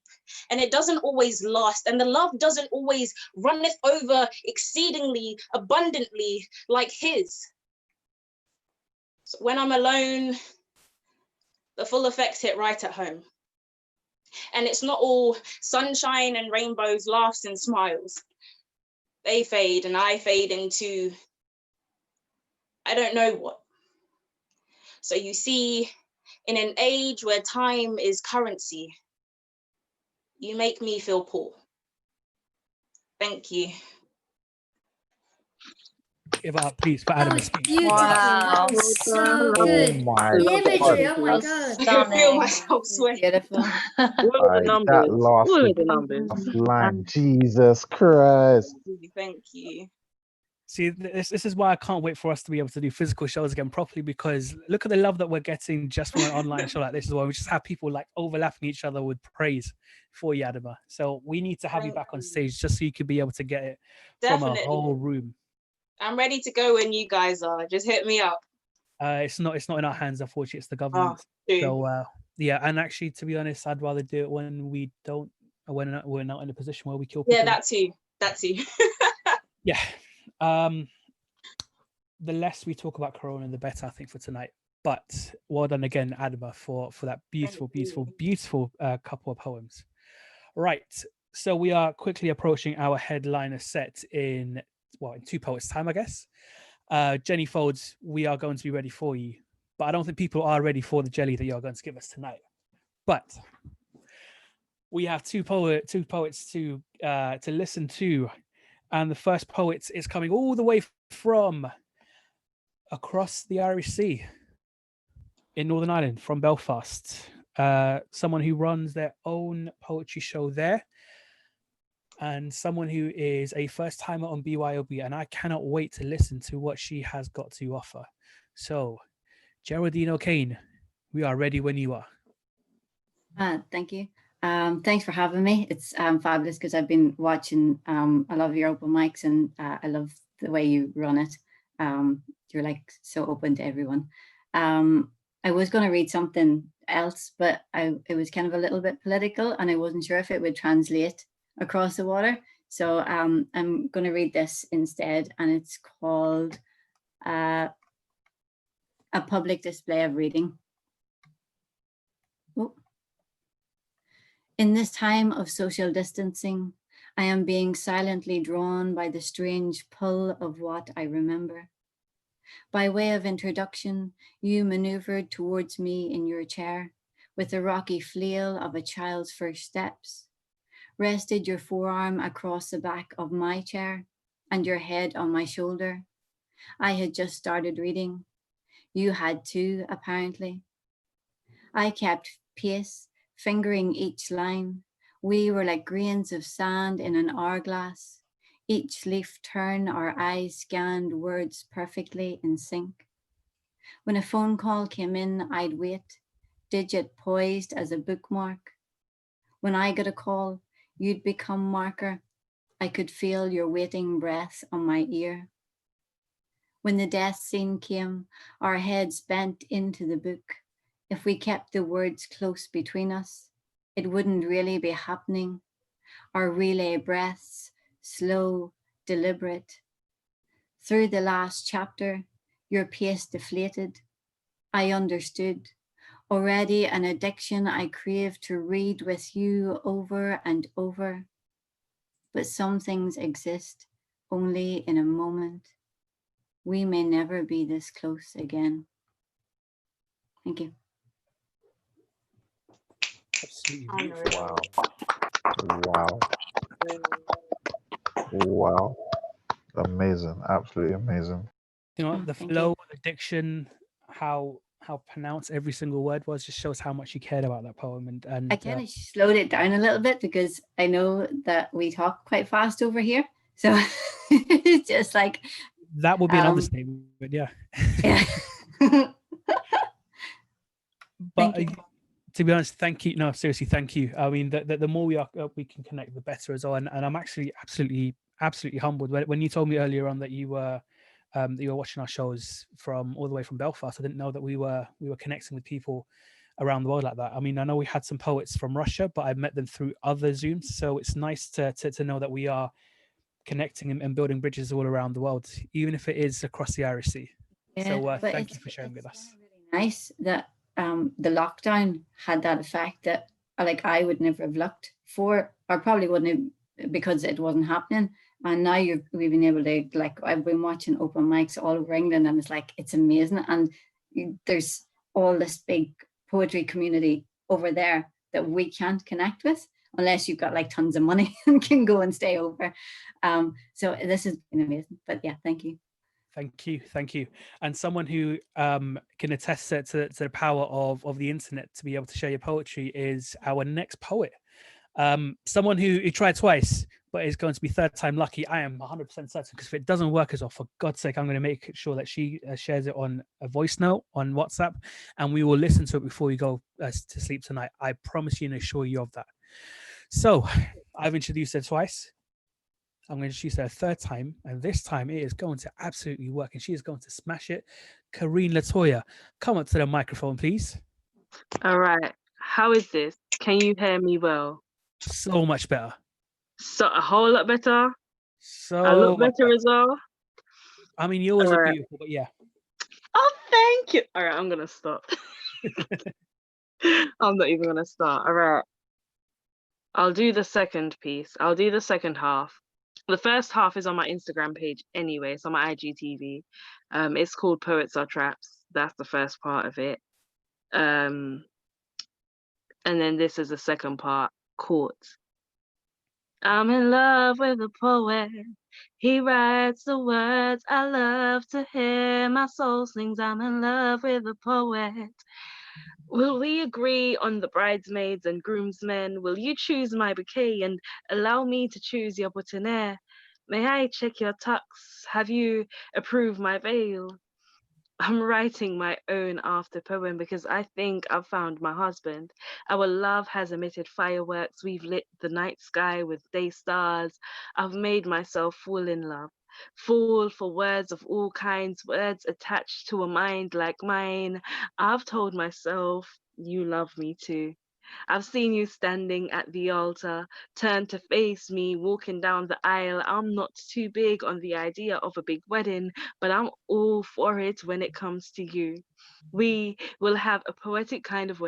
and it doesn't always last, and the love doesn't always runneth over exceedingly abundantly like his. So when I'm alone, the full effects hit right at home. And it's not all sunshine and rainbows, laughs and smiles. They fade and I fade into, I don't know what. So you see, in an age where time is currency, you make me feel poor. Thank you. Give up, please, for Adam. Beautiful. That was so good. Oh my The imagery, God. oh my God. I can feel myself sweat. Beautiful. That last All was of the numbers. offline. Jesus Christ. Thank you. See, this is why I can't wait for us to be able to do physical shows again properly, because look at the love that we're getting just from an online show like this as well. We just have people like overlapping each other with praise for you, Adama. So we need to have you back on stage just so you could be able to get it from a whole room. I'm ready to go when you guys are. Just hit me up. It's not in our hands, unfortunately. It's the government. So yeah, and actually, to be honest, I'd rather do it when we're not in a position where we kill people. Yeah, that too. Yeah. The less we talk about Corona, the better, I think, for tonight. But well done again, Adama, for that beautiful couple of poems. Right. So we are quickly approaching our headliner set in 2 poets' time, I guess. Jenny Foulds, we are going to be ready for you, but I don't think people are ready for the jelly that you're going to give us tonight. But we have two poets to listen to, and the first poet is coming all the way from across the Irish Sea in Northern Ireland, from Belfast. Someone who runs their own poetry show there, and someone who is a first timer on BYOB, and I cannot wait to listen to what she has got to offer. So, Geraldine O'Kane, we are ready when you are. Thank you. Thanks for having me. It's fabulous because I've been watching a lot of your open mics, and I love the way you run it. You're like so open to everyone. I was going to read something else, but it was kind of a little bit political, and I wasn't sure if it would translate across the water. So I'm going to read this instead, and it's called A Public Display of Reading. Oh. In this time of social distancing, I am being silently drawn by the strange pull of what I remember. By way of introduction, you maneuvered towards me in your chair with the rocky flail of a child's first steps, rested your forearm across the back of my chair and your head on my shoulder. I had just started reading. You had too, apparently. I kept pace, fingering each line. We were like grains of sand in an hourglass. Each leaf turn, our eyes scanned words perfectly in sync. When a phone call came in, I'd wait, digit poised as a bookmark. When I got a call, you'd become marker. I could feel your waiting breath on my ear. When the death scene came, our heads bent into the book. If we kept the words close between us, it wouldn't really be happening. Our relay breaths, slow, deliberate. Through the last chapter, your pace deflated. I understood. Already an addiction I craved to read with you over and over. But some things exist only in a moment. We may never be this close again. Thank you. Absolutely. Wow. Amazing. Absolutely amazing. You know, the flow, the diction, how pronounced every single word was, just shows how much you cared about that poem. And I kind of slowed it down a little bit because I know that we talk quite fast over here. So it's just like that would be an understatement, but yeah. Yeah. But to be honest, thank you. No, seriously, thank you. I mean, the more we can connect, the better as well. And I'm actually absolutely humbled when you told me earlier on that you were watching our shows from all the way from Belfast. I didn't know that we were connecting with people around the world like that. I mean, I know we had some poets from Russia, but I met them through other Zooms. So it's nice to know that we are connecting and building bridges all around the world, even if it is across the Irish Sea. Yeah, so thank you for sharing with us. Nice that the lockdown had that effect that like I would never have looked for, or probably wouldn't have, because it wasn't happening. And now we've been able to, like, I've been watching open mics all over England, and it's like, it's amazing. And there's all this big poetry community over there that we can't connect with unless you've got like tons of money and can go and stay over. So this has been amazing. But yeah, thank you. Thank you. And someone who can attest to the power of the internet to be able to share your poetry is our next poet. Someone who tried twice, but is going to be third time lucky. I am 100% certain, because if it doesn't work as well, for God's sake, I'm going to make sure that she shares it on a voice note on WhatsApp, and we will listen to it before we go to sleep tonight. I promise you and assure you of that. So I've introduced her twice. I'm going to introduce her a third time, and this time it is going to absolutely work, and she is going to smash it. Kareen Latoya, come up to the microphone, please. All right. How is this? Can you hear me well? So much better. So a whole lot better. So I look much better as well. I mean, you always All look right. beautiful, but yeah. Oh, thank you. All right, I'm gonna stop. I'm not even gonna start. All right. I'll do the second piece. I'll do the second half. The first half is on my Instagram page anyway. It's on my IGTV. It's called Poets Are Traps. That's the first part of it. And then this is the second part, Caught. I'm in love with a poet. He writes the words I love to hear. My soul sings, I'm in love with a poet. Will we agree on the bridesmaids and groomsmen? Will you choose my bouquet and allow me to choose your boutonniere? May I check your tux? Have you approved my veil? I'm writing my own after poem because I think I've found my husband. Our love has emitted fireworks. We've lit the night sky with day stars. I've made myself fall in love. Fall for words of all kinds, words attached to a mind like mine. I've told myself, you love me too. I've seen you standing at the altar, turn to face me, walking down the aisle. I'm not too big on the idea of a big wedding, but I'm all for it when it comes to you. We will have a poetic kind of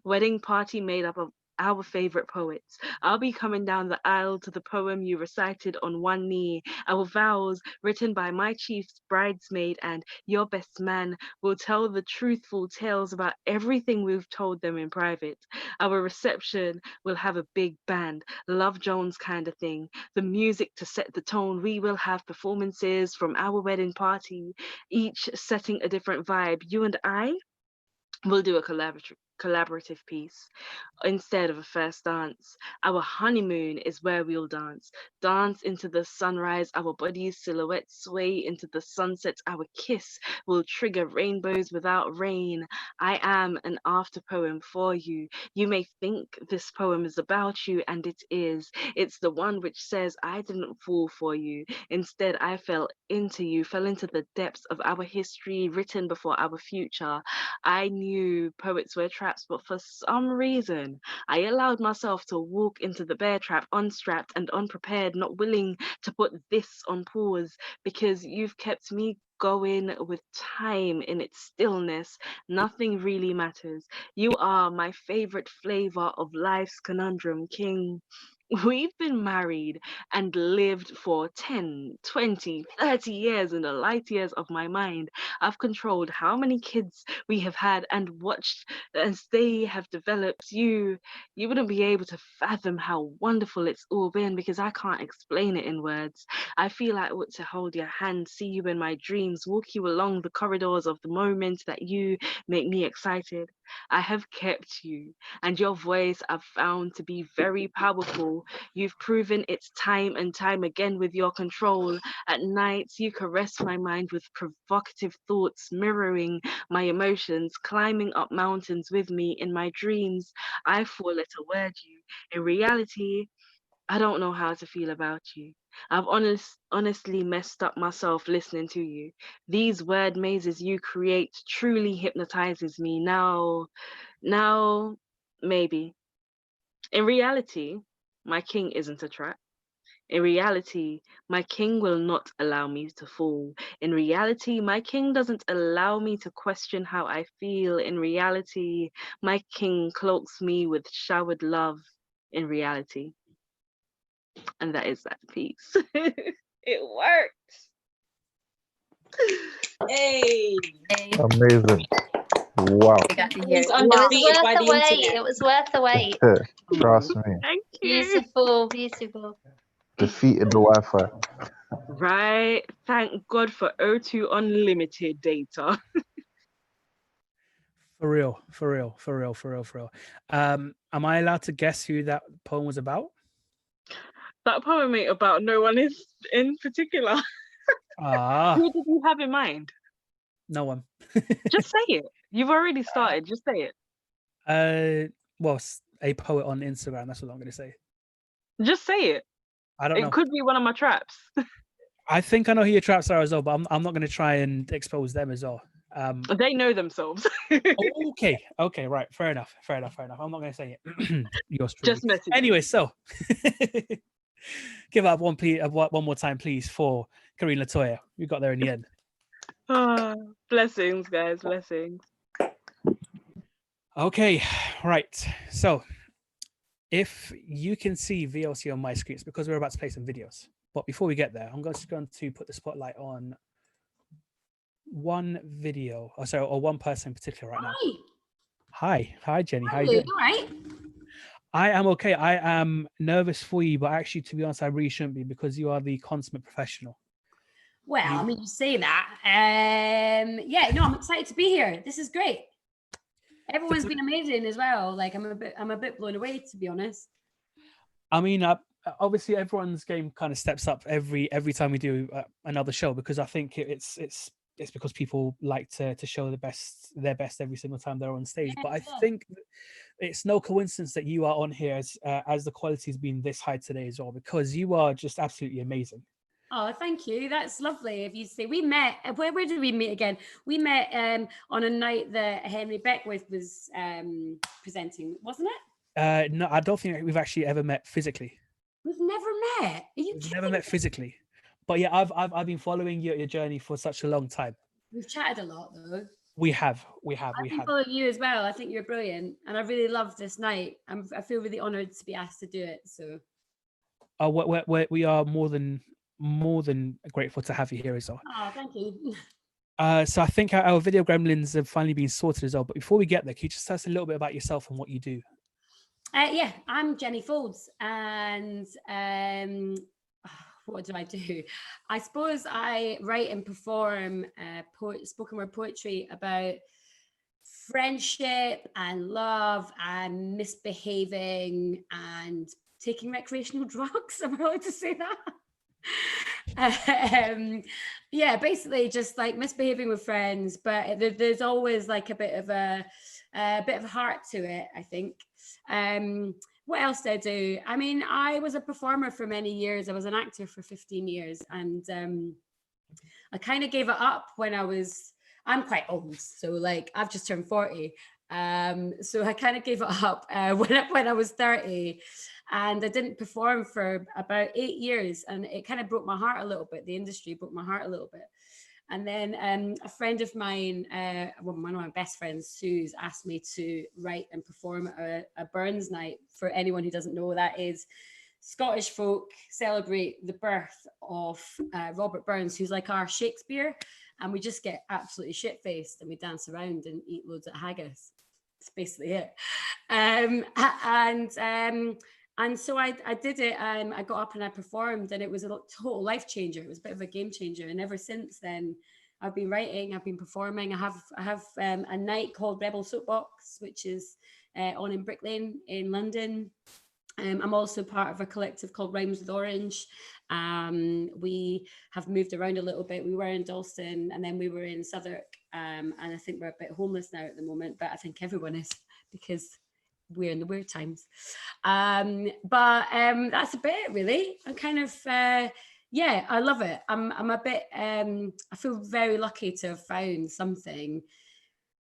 wedding party made up of our favorite poets. I'll be coming down the aisle to the poem you recited on one knee. Our vows, written by my chief's bridesmaid and your best man, will tell the truthful tales about everything we've told them in private. Our reception will have a big band, Love Jones kind of thing. The music to set the tone. We will have performances from our wedding party, each setting a different vibe. You and I will do a collaborative piece instead of a first dance. Our honeymoon is where we'll dance into the sunrise, our bodies silhouettes sway into the sunset. Our kiss will trigger rainbows without rain. I am an after poem for you. You may think this poem is about you, and it is. It's the one which says I didn't fall for you. Instead, I fell into you, fell into the depths of our history written before our future. I knew poets were traps, but for some reason, I allowed myself to walk into the bear trap unstrapped and unprepared, not willing to put this on pause, because you've kept me going with time in its stillness. Nothing really matters. You are my favorite flavor of life's conundrum, King. We've been married and lived for 10, 20, 30 years in the light years of my mind. I've controlled how many kids we have had and watched as they have developed. You wouldn't be able to fathom how wonderful it's all been, because I can't explain it in words. I feel I ought to hold your hand, see you in my dreams, walk you along the corridors of the moment that you make me excited. I have kept you, and your voice I've found to be very powerful. You've proven it time and time again with your control. At nights, you caress my mind with provocative thoughts, mirroring my emotions, climbing up mountains with me in my dreams. I fall at a word you. In reality, I don't know how to feel about you. I've honestly messed up myself listening to you. These word mazes you create truly hypnotizes me. Now, maybe. In reality, my king isn't a trap. In reality, my king will not allow me to fall. In reality, my king doesn't allow me to question how I feel. In reality, my king cloaks me with showered love. In reality. And that is that piece. It worked. Hey. Amazing. Wow. He's It was undefeated worth by the the wait. internet. It was worth the wait. Trust me. Thank you. Beautiful, beautiful. Defeated the Wi-Fi. Right. Thank God for O2 unlimited data. For real, for real, for real, for real, for real. Am I allowed to guess who that poem was about? That poem ain't about no one is in particular. Ah, Who did you have in mind? no one. Just say it. You've already started. Just say it. Well, a poet on Instagram. That's what I'm going to say. Just say it. I don't know. It could be one of my traps. I think I know who your traps are as well, but I'm not going to try and expose them as well. They know themselves. Okay, right. Fair enough. I'm not going to say it. Yours truly. Just message. Anyway, so give up one more time, please, for Karine Latoya. We got there in the end. Blessings, guys. Blessings. Okay, right. So if you can see VLC on my screen, it's because we're about to play some videos. But before we get there, I'm just going to put the spotlight on one video, or one person in particular right now. Hi, Jenny. How you doing? All right. I am okay. I am nervous for you, but actually, to be honest, I really shouldn't be because you are the consummate professional. Well, I mean, you say that. Yeah, no, I'm excited to be here. This is great. Everyone's been amazing as well. Like, I'm a bit blown away, to be honest. I mean, obviously, everyone's game kind of steps up every time we do another show, because I think it's because people like to show their best every single time they're on stage. But I think it's no coincidence that you are on here as the quality has been this high today as well, because you are just absolutely amazing. Oh, thank you. That's lovely. If you say we met, where did we meet again? We met on a night that Henry Beckwith was presenting, wasn't it? No, I don't think we've actually ever met physically. We've never met. We've never met physically. But yeah, I've been following your journey for such a long time. We've chatted a lot though. We have. I've been following you as well. I think you're brilliant, and I really love this night. I feel really honoured to be asked to do it. So. We are more than grateful to have you here as well. Oh, thank you. So I think our video gremlins have finally been sorted as well. But before we get there, can you just tell us a little bit about yourself and what you do? Yeah, I'm Jenny Foulds, and what do I do? I suppose I write and perform spoken word poetry about friendship and love and misbehaving and taking recreational drugs. Am I allowed to say that? Yeah, basically just like misbehaving with friends, but there's always like a bit of a heart to it, I think. What else did I do? I mean, I was a performer for many years. I was an actor for 15 years, and I kind of gave it up when I'm quite old, so like I've just turned 40. So I kind of gave it up when I was 30, and I didn't perform for about 8 years, and it kind of broke my heart a little bit. The industry broke my heart a little bit. And then a friend of mine, one of my best friends, Sue's, asked me to write and perform a Burns night. For anyone who doesn't know what that is, Scottish folk celebrate the birth of Robert Burns, who's like our Shakespeare, and we just get absolutely shit-faced and we dance around and eat loads of haggis. That's basically it. And so I did it. I got up and I performed, and it was a total life changer. It was a bit of a game changer. And ever since then, I've been writing, I've been performing. I have a night called Rebel Soapbox, which is on in Brick Lane in London. I'm also part of a collective called Rhymes with Orange. We have moved around a little bit. We were in Dalston, and then we were in Southwark. And I think we're a bit homeless now at the moment, but I think everyone is, because we're in the weird times. But that's a bit really. I'm kind of yeah, I love it. I'm a bit I feel very lucky to have found something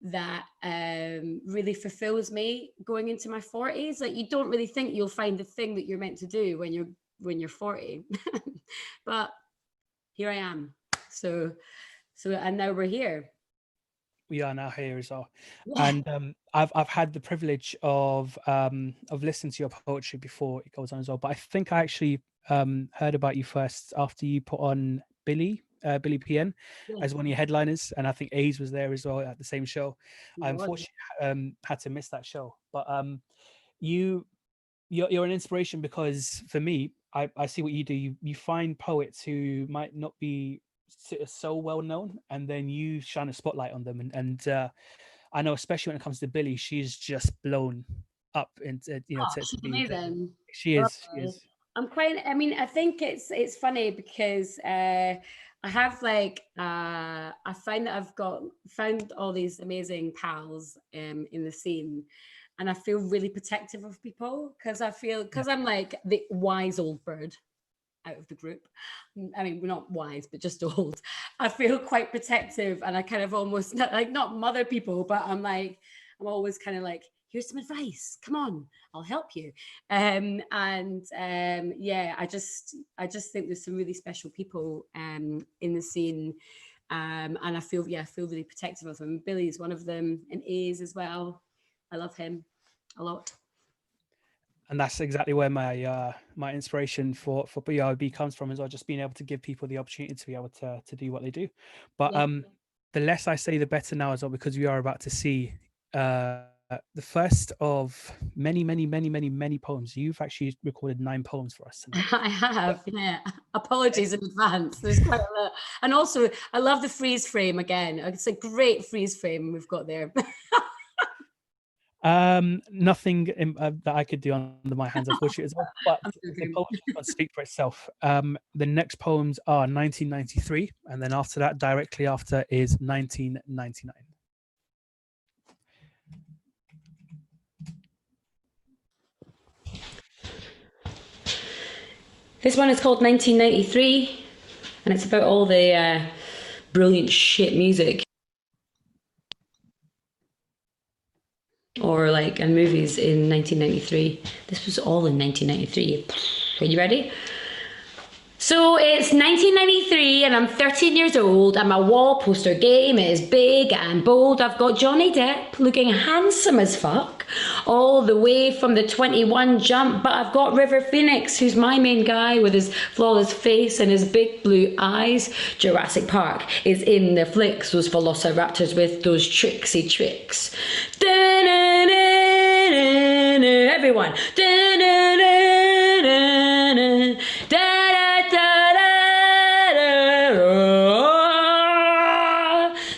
that really fulfills me going into my 40s. Like, you don't really think you'll find the thing that you're meant to do when you're 40. But here I am. So and now we're here. We are now here as well. Yeah. And I've had the privilege of listening to your poetry before it goes on as well. But I think I actually heard about you first after you put on Billy PN as one of your headliners, and I think A's was there as well at the same show. I unfortunately had to miss that show, but you're an inspiration, because for me, I see what you do. You find poets who might not be so well known, and then you shine a spotlight on them, and I know, especially when it comes to Billy, she's just blown up into, you know, Oh, she's amazing. She is. She is. I'm quite. I mean, I think it's funny because I have like I find that I've found all these amazing pals in the scene, and I feel really protective of people because I'm like the wise old bird out of the group. I mean, we're not wise, but just old. I feel quite protective, and I kind of almost not mother people, but I'm always kind of like, here's some advice. Come on, I'll help you. Yeah, I just think there's some really special people in the scene, and I feel really protective of them. Billy's one of them, and A's as well. I love him a lot. And that's exactly where my my inspiration for BYOB comes from, as well, just being able to give people the opportunity to be able to do what they do. But the less I say, the better now as well, because we are about to see the first of many poems. You've actually recorded 9 poems for us tonight. I have, yeah. Apologies in advance. There's quite a lot. And also, I love the freeze frame again. It's a great freeze frame we've got there. Nothing that I could do under my hands, unfortunately, as well. But the poetry will speak for itself. The next poems are 1993, and then after that, directly after, is 1999. This one is called 1993, and it's about all the brilliant shit music and movies in 1993. This was all in 1993. Are you ready? So it's 1993 and I'm 13 years old and my wall poster game is big and bold. I've got Johnny Depp looking handsome as fuck all the way from the 21 Jump, but I've got River Phoenix, who's my main guy with his flawless face and his big blue eyes. Jurassic Park is in the flicks, those velociraptors with those tricksy tricks. Everyone.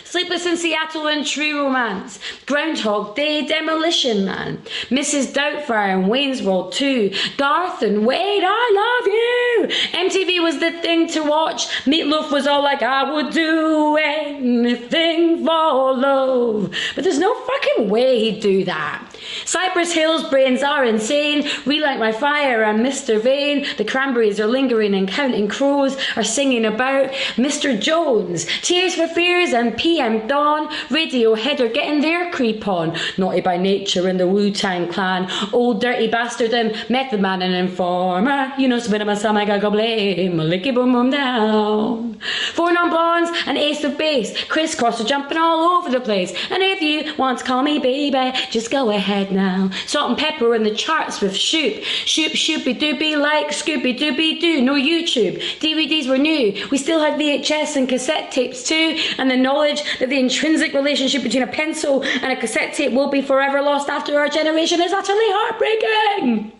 Sleepless in Seattle and True Romance, Groundhog Day, Demolition Man, Mrs. Doubtfire and Wayne's World 2, Garth and Wade, I love you. MTV was the thing to watch. Meatloaf was all like, I would do anything for love. But there's no fucking way he'd do that. Cypress Hill's brains are insane. Relight My Fire and Mr. Vane. The Cranberries are lingering and Counting Crows are singing about Mr. Jones. Tears for Fears and PM Dawn. Radiohead are getting their creep on. Naughty by Nature and the Wu-Tang Clan. Old Dirty Bastard and Method Man and Informer. You know, spin my stomach, I go blame. Licky boom boom down. 4 Non-Blondes and Ace of Base. Crisscross are jumping all over the place. And if you want to call me baby, just go ahead now. Salt and Pepper in the charts with Shoop. Shoop shoopy doopy like Scooby Dooby Doo. No YouTube. DVDs were new. We still had VHS and cassette tapes too. And the knowledge that the intrinsic relationship between a pencil and a cassette tape will be forever lost after our generation is utterly heartbreaking.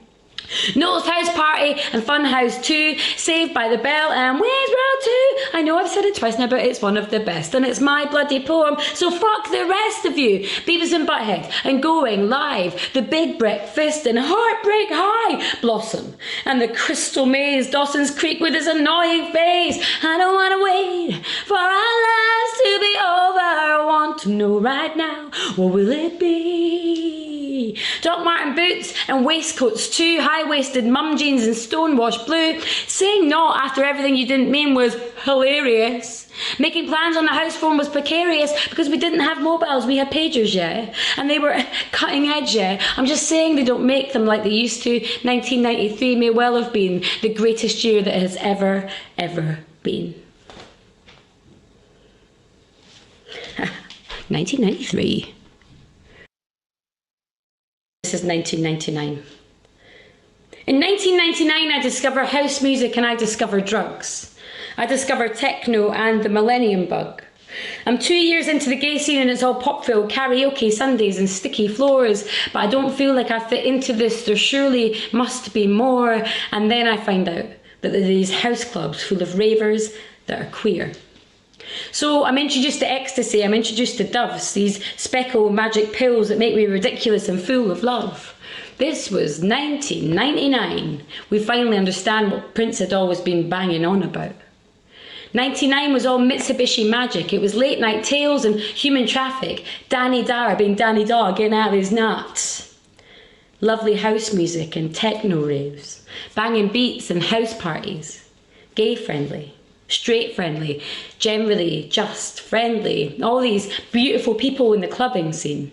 Noel's House Party and Fun House 2, Saved by the Bell and Wayne's World 2. I know I've said it twice now, but it's one of the best and it's my bloody poem, so fuck the rest of you. Beavis and Butthead and Going Live, The Big Breakfast and Heartbreak High, Blossom and the Crystal Maze, Dawson's Creek with his annoying face. I don't want to wait for our lives to be over. I want to know right now, what will it be? Doc Marten boots and waistcoats too, high-waisted mum jeans and stonewashed blue. Saying not after everything you didn't mean was hilarious. Making plans on the house phone was precarious because we didn't have mobiles, we had pagers, yeah. And they were cutting edge, yeah. I'm just saying they don't make them like they used to. 1993 may well have been the greatest year that has ever been. 1993. This is 1999. In 1999, I discovered house music and I discovered drugs. I discovered techno and the millennium bug. I'm 2 years into the gay scene and it's all pop-filled, karaoke Sundays and sticky floors, but I don't feel like I fit into this. There surely must be more. And then I find out that there are these house clubs full of ravers that are queer. So I'm introduced to ecstasy, I'm introduced to doves, these speckle magic pills that make me ridiculous and full of love. This was 1999. We finally understand what Prince had always been banging on about. 99 was all Mitsubishi magic. It was late night tales and human traffic. Danny Dara being Danny Dog getting out of his nuts. Lovely house music and techno raves. Banging beats and house parties. Gay friendly. Straight friendly. Generally just friendly. All these beautiful people in the clubbing scene.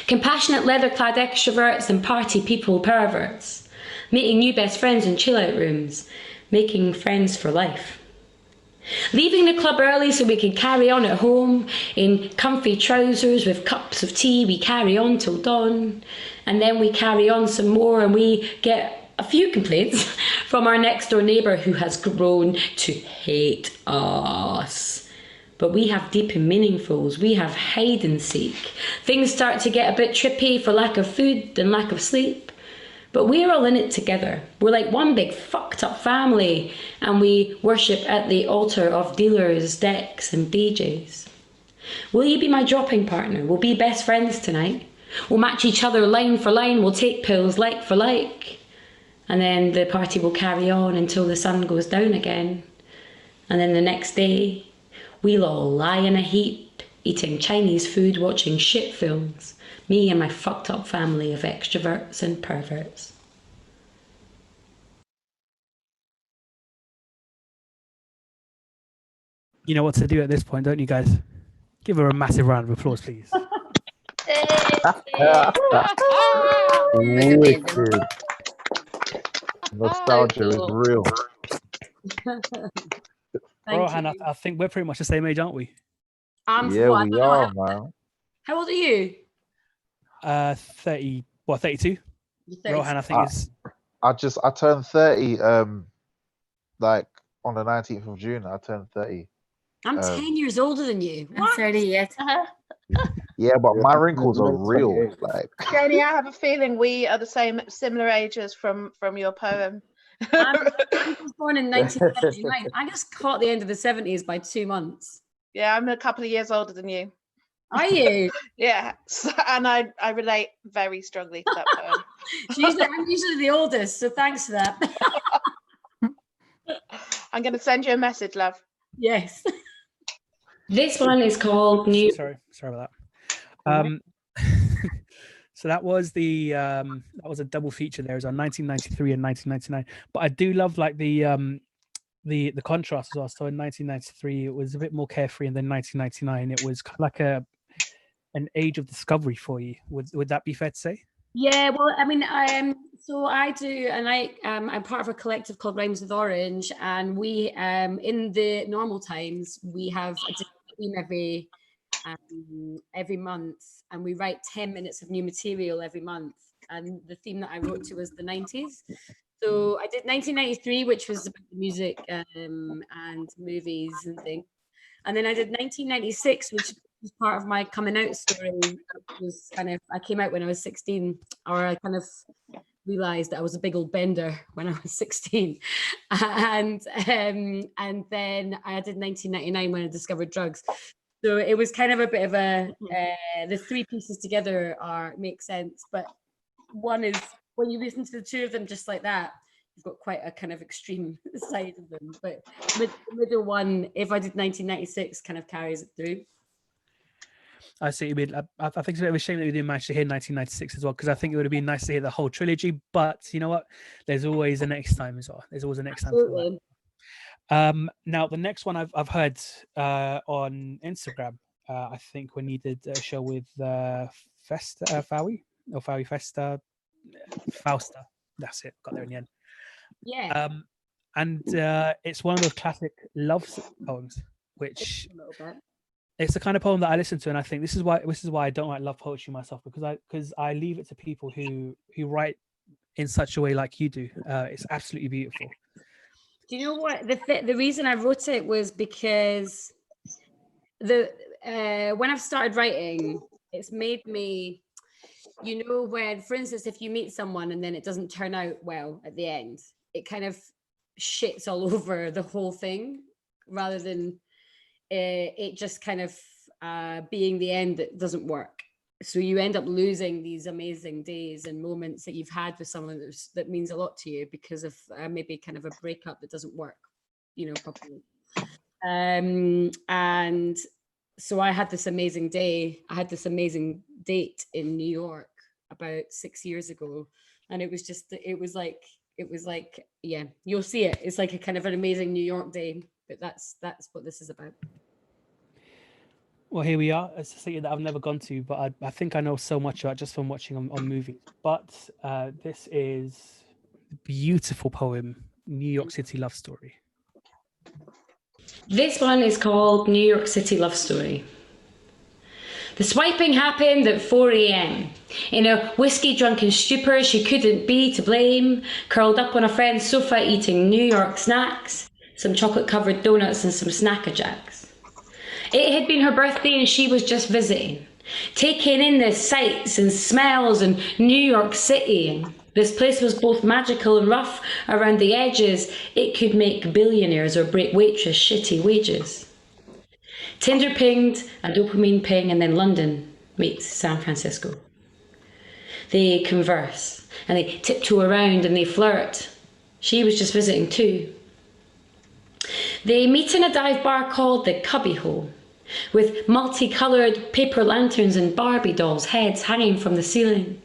Compassionate leather-clad extroverts and party people perverts. Meeting new best friends in chill-out rooms. Making friends for life. Leaving the club early so we can carry on at home. In comfy trousers with cups of tea, we carry on till dawn. And then we carry on some more and we get a few complaints from our next door neighbour who has grown to hate us. But we have deep and meaningfuls, we have hide and seek. Things start to get a bit trippy for lack of food and lack of sleep. But we're all in it together. We're like one big fucked up family and we worship at the altar of dealers, decks and DJs. Will you be my dropping partner? We'll be best friends tonight. We'll match each other line for line. We'll take pills like for like. And then the party will carry on until the sun goes down again. And then the next day, we'll all lie in a heap, eating Chinese food, watching shit films. Me and my fucked up family of extroverts and perverts. You know what to do at this point, don't you guys? Give her a massive round of applause, please. Wicked. Nostalgia is real. Rohan, I think we're pretty much the same age, aren't we? Yeah, we are, man. How old are you? 30, well, 32. Rohan, I think is. I turned 30 like on the 19th of June. I turned 30. I'm 10 years older than you. I'm 30 yet. Yeah, but my wrinkles are real. Like Jenny, I have a feeling we are the similar ages from your poem. I was born in 1979. I just caught the end of the 70s by 2 months. Yeah, I'm a couple of years older than you. Are you? Yeah, and I relate very strongly to that poem. I'm usually the oldest, so thanks for that. I'm going to send you a message, love. Yes. This one is called New. Sorry about that. So that was that was a double feature there. It was on 1993 and 1999. But I do love like the contrast as well. So in 1993 it was a bit more carefree, and then 1999 it was kind of like an age of discovery for you. Would that be fair to say? Yeah, well, I mean, so I do, and I'm part of a collective called Rhymes with Orange, and we, in the normal times, we have a theme every month, and we write 10 minutes of new material every month. And the theme that I wrote to was the 90s. So I did 1993, which was about the music and movies and things. And then I did 1996, which was part of my coming out story. It was I came out when I was 16, or I kind of realized that I was a big old bender when I was 16. And then I did 1999 when I discovered drugs. So it was kind of a bit of the three pieces together make sense. But one is when you listen to the two of them just like that, you've got quite a kind of extreme side of them. But the middle one, if I did 1996, kind of carries it through. I see what you mean. I think it's a bit of a shame that we didn't manage to hear 1996 as well, because I think it would have been nice to hear the whole trilogy. But you know what? There's always a next time as well. There's always a next time for that. Now, the next one I've heard on Instagram, I think when you did a show with Fausta. That's it. Got there in the end. Yeah. And it's one of those classic love poems, which it's the kind of poem that I listen to, and I think this is why I don't like love poetry myself, because I leave it to people who write in such a way like you do. It's absolutely beautiful. Do you know what the reason I wrote it was because when I've started writing, it's made me, you know, when, for instance, if you meet someone and then it doesn't turn out well at the end, it kind of shits all over the whole thing, rather than it just kind of being the end that doesn't work. So you end up losing these amazing days and moments that you've had with someone that means a lot to you because of maybe kind of a breakup that doesn't work, you know, properly. And so I had this amazing day. I had this amazing date in New York about 6 years ago. And it was just, it was like, yeah, you'll see it. It's like a kind of an amazing New York day, but that's what this is about. Well, here we are. It's a city that I've never gone to, but I think I know so much about just from watching on movies. But this is a beautiful poem, New York City Love Story. This one is called New York City Love Story. The swiping happened at 4 a.m. In a whiskey-drunken stupor, she couldn't be to blame, curled up on a friend's sofa eating New York snacks, some chocolate-covered donuts and some Snacker Jacks. It had been her birthday and she was just visiting, taking in the sights and smells in New York City. And this place was both magical and rough around the edges. It could make billionaires or break waitress shitty wages. Tinder pinged, a dopamine ping, and then London meets San Francisco. They converse and they tiptoe around and they flirt. She was just visiting too. They meet in a dive bar called the Cubbyhole, with multicoloured paper lanterns and Barbie dolls' heads hanging from the ceiling.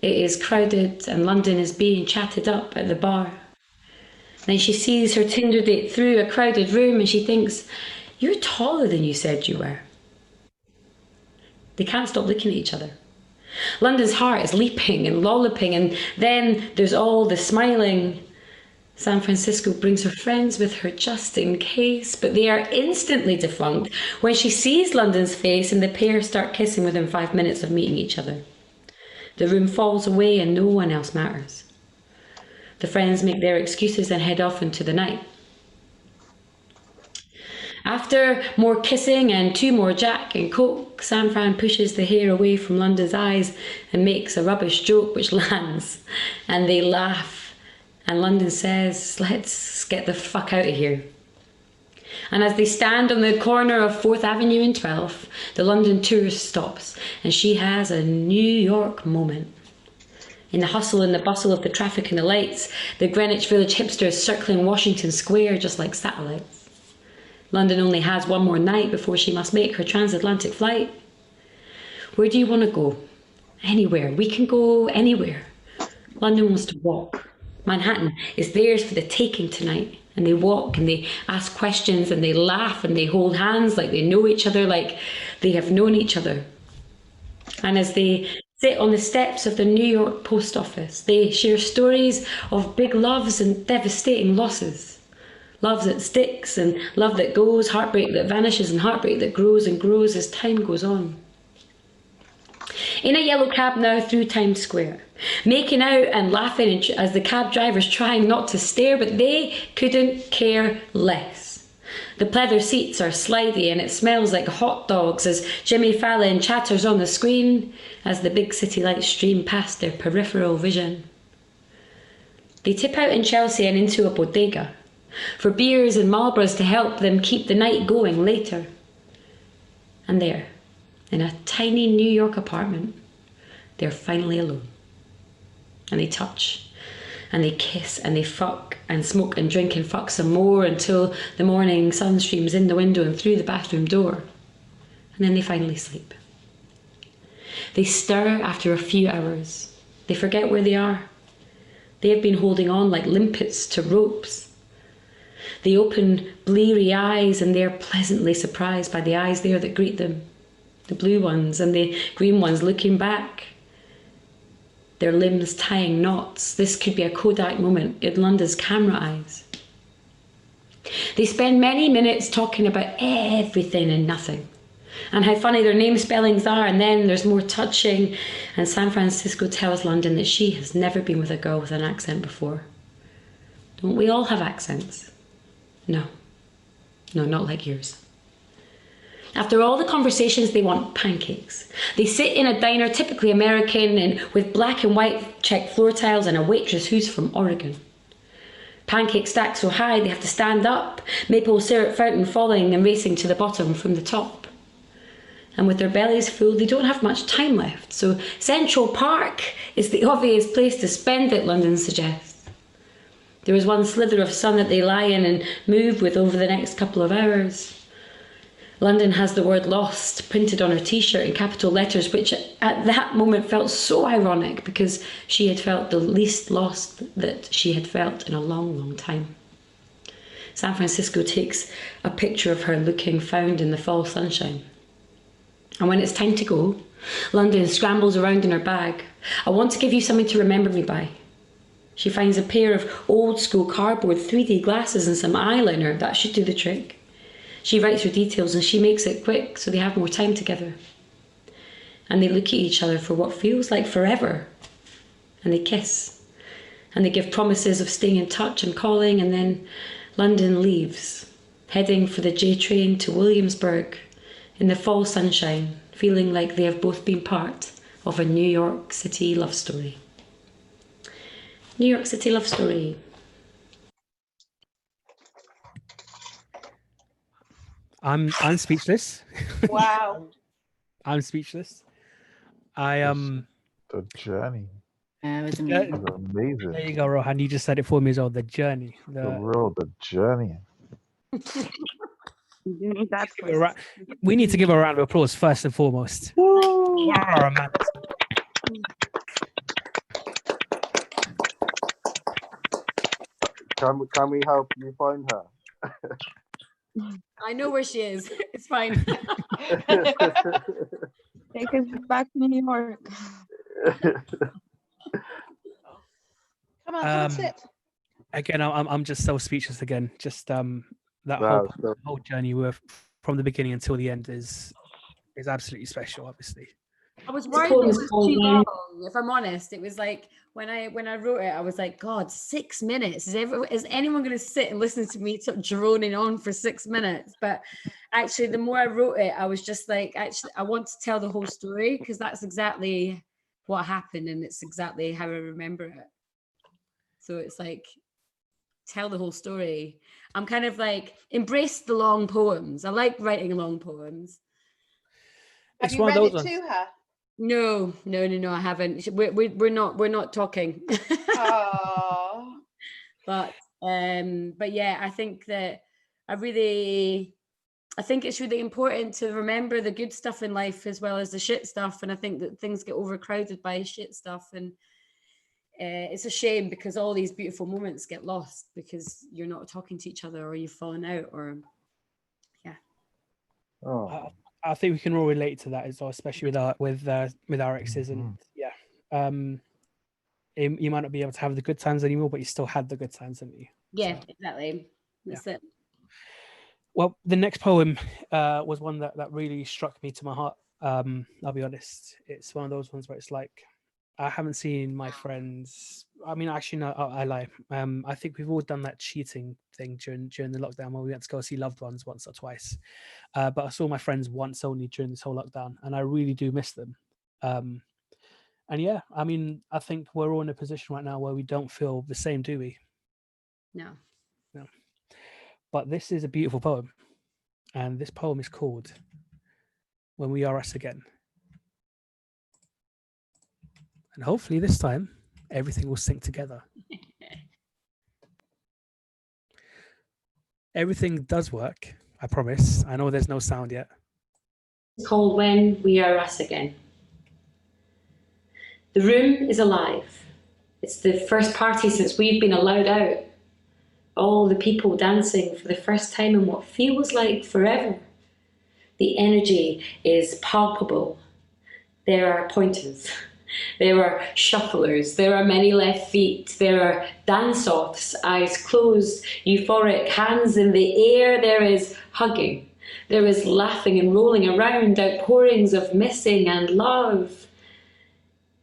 It is crowded and London is being chatted up at the bar. Then she sees her Tinder date through a crowded room and she thinks, "You're taller than you said you were." They can't stop looking at each other. London's heart is leaping and lolloping, and then there's all the smiling. San Francisco brings her friends with her just in case, but they are instantly defunct when she sees London's face and the pair start kissing within 5 minutes of meeting each other. The room falls away and no one else matters. The friends make their excuses and head off into the night. After more kissing and 2 more Jack and Coke, San Fran pushes the hair away from London's eyes and makes a rubbish joke which lands, and they laugh. And London says, "Let's get the fuck out of here." And as they stand on the corner of 4th Avenue and 12th, the London tourist stops and she has a New York moment. In the hustle and the bustle of the traffic and the lights, the Greenwich Village hipsters circling Washington Square just like satellites. London only has 1 more night before she must make her transatlantic flight. Where do you want to go? Anywhere. We can go anywhere. London wants to walk. Manhattan is theirs for the taking tonight. And they walk and they ask questions and they laugh and they hold hands like they know each other, like they have known each other. And as they sit on the steps of the New York post office, they share stories of big loves and devastating losses. Love that sticks and love that goes, heartbreak that vanishes and heartbreak that grows and grows as time goes on. In a yellow cab now through Times Square, making out and laughing as the cab driver's trying not to stare, but they couldn't care less. The pleather seats are slidey and it smells like hot dogs as Jimmy Fallon chatters on the screen as the big city lights stream past their peripheral vision. They tip out in Chelsea and into a bodega for beers and Marlboros to help them keep the night going later. And there, in a tiny New York apartment, they're finally alone. And they touch, and they kiss, and they fuck, and smoke and drink and fuck some more until the morning sun streams in the window and through the bathroom door. And then they finally sleep. They stir after a few hours. They forget where they are. They have been holding on like limpets to ropes. They open bleary eyes and they are pleasantly surprised by the eyes there that greet them. The blue ones and the green ones looking back. Their limbs tying knots. This could be a Kodak moment in London's camera eyes. They spend many minutes talking about everything and nothing, and how funny their name spellings are, and then there's more touching, and San Francisco tells London that she has never been with a girl with an accent before. Don't we all have accents? No, not like yours. After all the conversations, they want pancakes. They sit in a diner, typically American, and with black and white checked floor tiles and a waitress who's from Oregon. Pancakes stacked so high they have to stand up. Maple syrup fountain falling and racing to the bottom from the top. And with their bellies full, they don't have much time left. So Central Park is the obvious place to spend it, London suggests. There is one slither of sun that they lie in and move with over the next couple of hours. London has the word lost printed on her t-shirt in capital letters, which at that moment felt so ironic because she had felt the least lost that she had felt in a long, long time. San Francisco takes a picture of her looking found in the fall sunshine. And when it's time to go, London scrambles around in her bag. I want to give you something to remember me by. She finds a pair of old school cardboard 3D glasses and some eyeliner. That should do the trick. She writes her details and she makes it quick so they have more time together. And they look at each other for what feels like forever. And they kiss. And they give promises of staying in touch and calling, and then London leaves, heading for the J train to Williamsburg in the fall sunshine, feeling like they have both been part of a New York City love story. New York City love story. I'm speechless. Wow. I'm speechless. The journey. It was amazing. amazing. There you go, Rohan. You just said it for me as well. The journey. The journey. We need to give her a round of applause first and foremost. Wow, man. Can we help you find her? I know where she is. It's fine. Take us back to New York. Come on, sit. Again, I'm just so speechless again. Just that Wow, whole journey from the beginning until the end is absolutely special, obviously. I was worried it was too long, if I'm honest. It was like when I wrote it, I was like, God, 6 minutes. Is anyone going to sit and listen to me droning on for 6 minutes? But actually, the more I wrote it, I was just like, actually, I want to tell the whole story because that's exactly what happened and it's exactly how I remember it. So it's like, tell the whole story. I'm kind of like, embrace the long poems. I like writing long poems. Have you read it to her? No, I haven't. We're not talking. Oh. But yeah, I think that I think it's really important to remember the good stuff in life as well as the shit stuff. And I think that things get overcrowded by shit stuff, and it's a shame because all these beautiful moments get lost because you're not talking to each other or you've fallen out or yeah. Oh. I think we can all relate to that as well, especially with our exes, and you might not be able to have the good times anymore, but you still had the good times, haven't you? Yeah, exactly. That's it. Well, the next poem was one that really struck me to my heart. I'll be honest, it's one of those ones where it's like, I haven't seen my friends. I mean, actually, no, I lie. I think we've all done that cheating thing during the lockdown where we went to go see loved ones once or twice. But I saw my friends once only during this whole lockdown, and I really do miss them. And yeah, I mean, I think we're all in a position right now where we don't feel the same, do we? No. But this is a beautiful poem, and this poem is called "When We Are Us Again." And hopefully this time, everything will sync together. Everything does work, I promise. I know there's no sound yet. It's called When We Are Us Again. The room is alive. It's the first party since we've been allowed out. All the people dancing for the first time in what feels like forever. The energy is palpable. There are pointers. There are shufflers, there are many left feet, there are dance-offs, eyes closed, euphoric hands in the air, there is hugging, there is laughing and rolling around, outpourings of missing and love.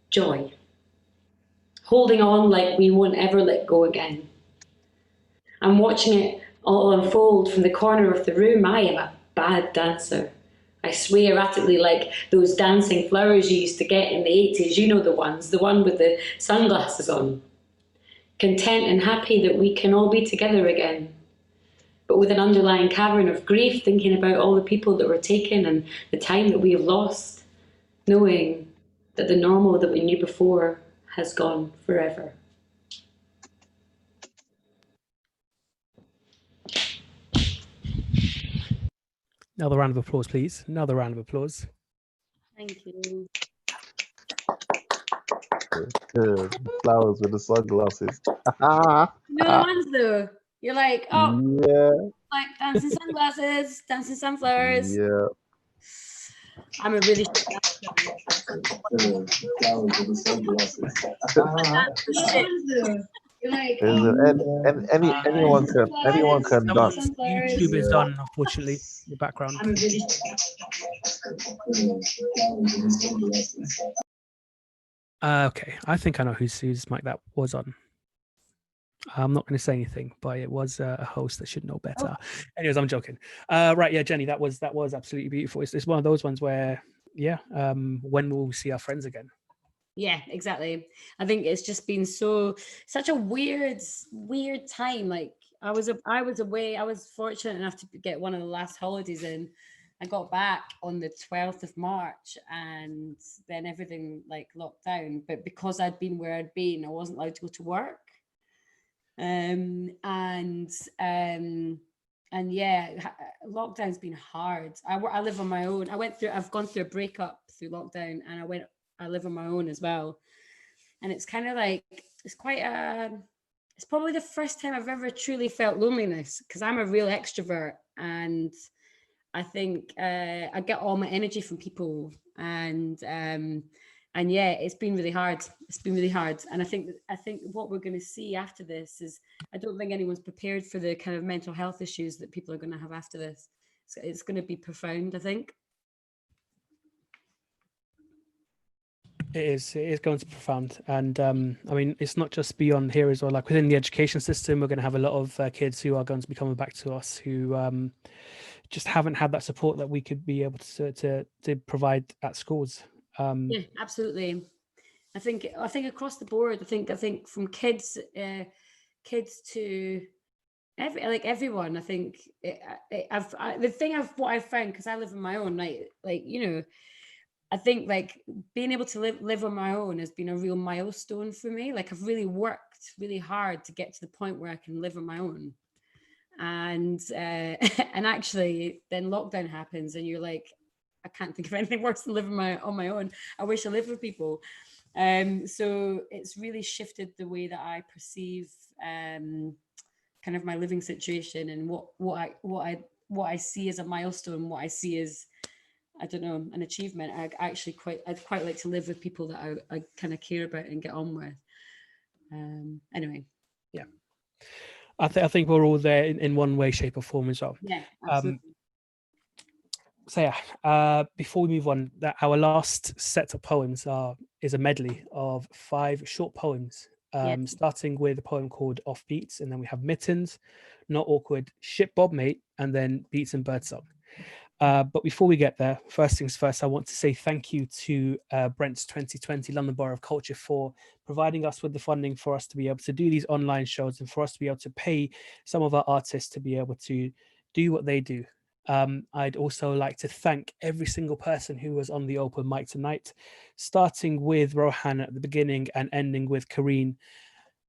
Joy. Holding on like we won't ever let go again. I'm watching it all unfold from the corner of the room. I am a bad dancer. I sway erratically like those dancing flowers you used to get in the 80s. You know the ones, the one with the sunglasses on. content and happy that we can all be together again, but with an underlying cavern of grief, thinking about all the people that were taken and the time that we have lost, knowing that the normal that we knew before has gone forever. Another round of applause, please. Another round of applause. Thank you. Good. Flowers with the sunglasses. You know the ones though? You're like, oh, Yeah. like dancing sunglasses, dancing sunflowers. Yeah. I'm a really Anyone can dance. YouTube is on, unfortunately, in the background. Okay, I think I know whose mic that was on. I'm not going to say anything, but it was a host that should know better. Anyways, I'm joking. Right, yeah, Jenny, that was absolutely beautiful. It's one of those ones where, yeah, when will we see our friends again? Yeah, exactly. I think it's just been such a weird time. Like I was away. I was fortunate enough to get one of the last holidays in. I got back on the 12th of March, and then everything like locked down. But because I'd been where I'd been, I wasn't allowed to go to work. And yeah, lockdown's been hard. I live on my own. I've gone through a breakup through lockdown, and I live on my own as well. And it's kind of like, it's probably the first time I've ever truly felt loneliness, because I'm a real extrovert, and I think I get all my energy from people, and yeah, it's been really hard. And I think what we're going to see after this is, I don't think anyone's prepared for the kind of mental health issues that people are going to have after this. So it's going to be profound, I think. It is going to be profound. And I mean, it's not just beyond here as well. Like within the education system, we're going to have a lot of kids who are going to be coming back to us who just haven't had that support that we could be able to provide at schools. Yeah, absolutely. I think across the board, I think from kids to everyone. I think what I've found, because I live on my own, like you know, I think like being able to live on my own has been a real milestone for me. Like I've really worked really hard to get to the point where I can live on my own. And and actually then lockdown happens and you're like, I can't think of anything worse than living on my own. I wish I lived with people. So it's really shifted the way that I perceive kind of my living situation, and what I see as a milestone, what I see as, I don't know, an achievement. I'd quite like to live with people that I kind of care about and get on with. Anyway. Yeah. I think we're all there in one way, shape or form as well. Yeah, absolutely. So yeah, before we move on, our last set of poems is a medley of 5 short poems, starting with a poem called Off Beats, and then we have Mittens, Not Awkward, Shit Bob Mate, and then Beats and Birdsong. But before we get there, first things first, I want to say thank you to Brent's 2020 London Borough of Culture for providing us with the funding for us to be able to do these online shows and for us to be able to pay some of our artists to be able to do what they do. I'd also like to thank every single person who was on the open mic tonight, starting with Rohan at the beginning and ending with Karine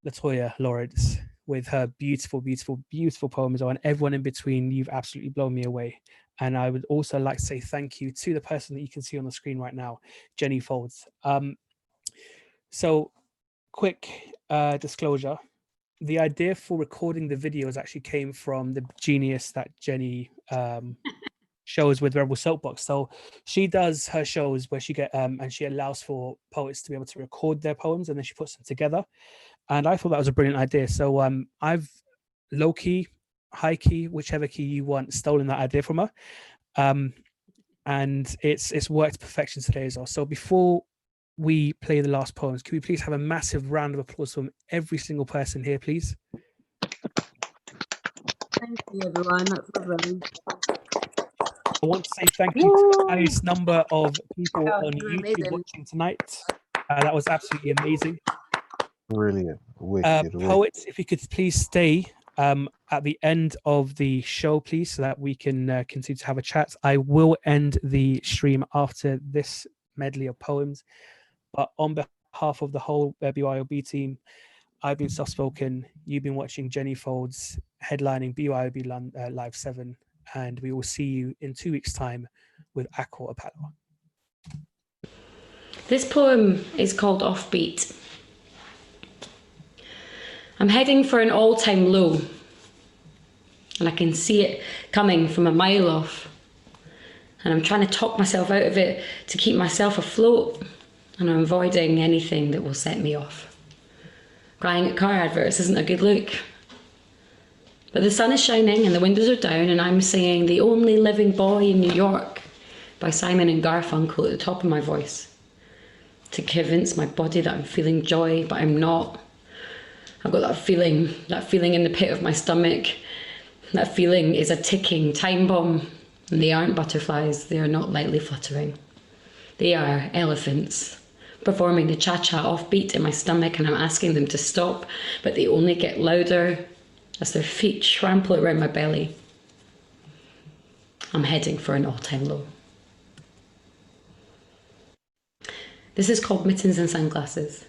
Latoya Lawrence with her beautiful, beautiful, beautiful poems, and everyone in between. You've absolutely blown me away. And I would also like to say thank you to the person that you can see on the screen right now, Jenny Foulds. So quick disclosure. The idea for recording the videos actually came from the genius that Jenny shows with Rebel Soapbox. So she does her shows where she and she allows for poets to be able to record their poems and then she puts them together. And I thought that was a brilliant idea. So I've low key, high key, whichever key you want, stolen that idea from her. And it's worked to perfection today as well. So before we play the last poems, can we please have a massive round of applause from every single person here, please? Thank you, everyone. That's lovely. I want to say thank you to the highest number of people on YouTube watching tonight. That was absolutely amazing. Brilliant. Wicked, Poets, if you could please stay at the end of the show, please, so that we can continue to have a chat. I will end the stream after this medley of poems, but on behalf of the whole BYOB team, I've been Softspoken, you've been watching Jenny Foulds headlining BYOB Live 7, and we will see you in 2 weeks' time with Akko Apalo. This poem is called Offbeat. I'm heading for an all-time low, and I can see it coming from a mile off. And I'm trying to talk myself out of it to keep myself afloat, and I'm avoiding anything that will set me off. Crying at car adverts isn't a good look. But the sun is shining and the windows are down, and I'm singing The Only Living Boy in New York by Simon and Garfunkel at the top of my voice, to convince my body that I'm feeling joy, but I'm not. I've got that feeling in the pit of my stomach. That feeling is a ticking time bomb, and they aren't butterflies, they are not lightly fluttering. They are elephants, performing the cha-cha offbeat in my stomach, and I'm asking them to stop, but they only get louder as their feet trample around my belly. I'm heading for an all-time low. This is called Mittens and Sunglasses.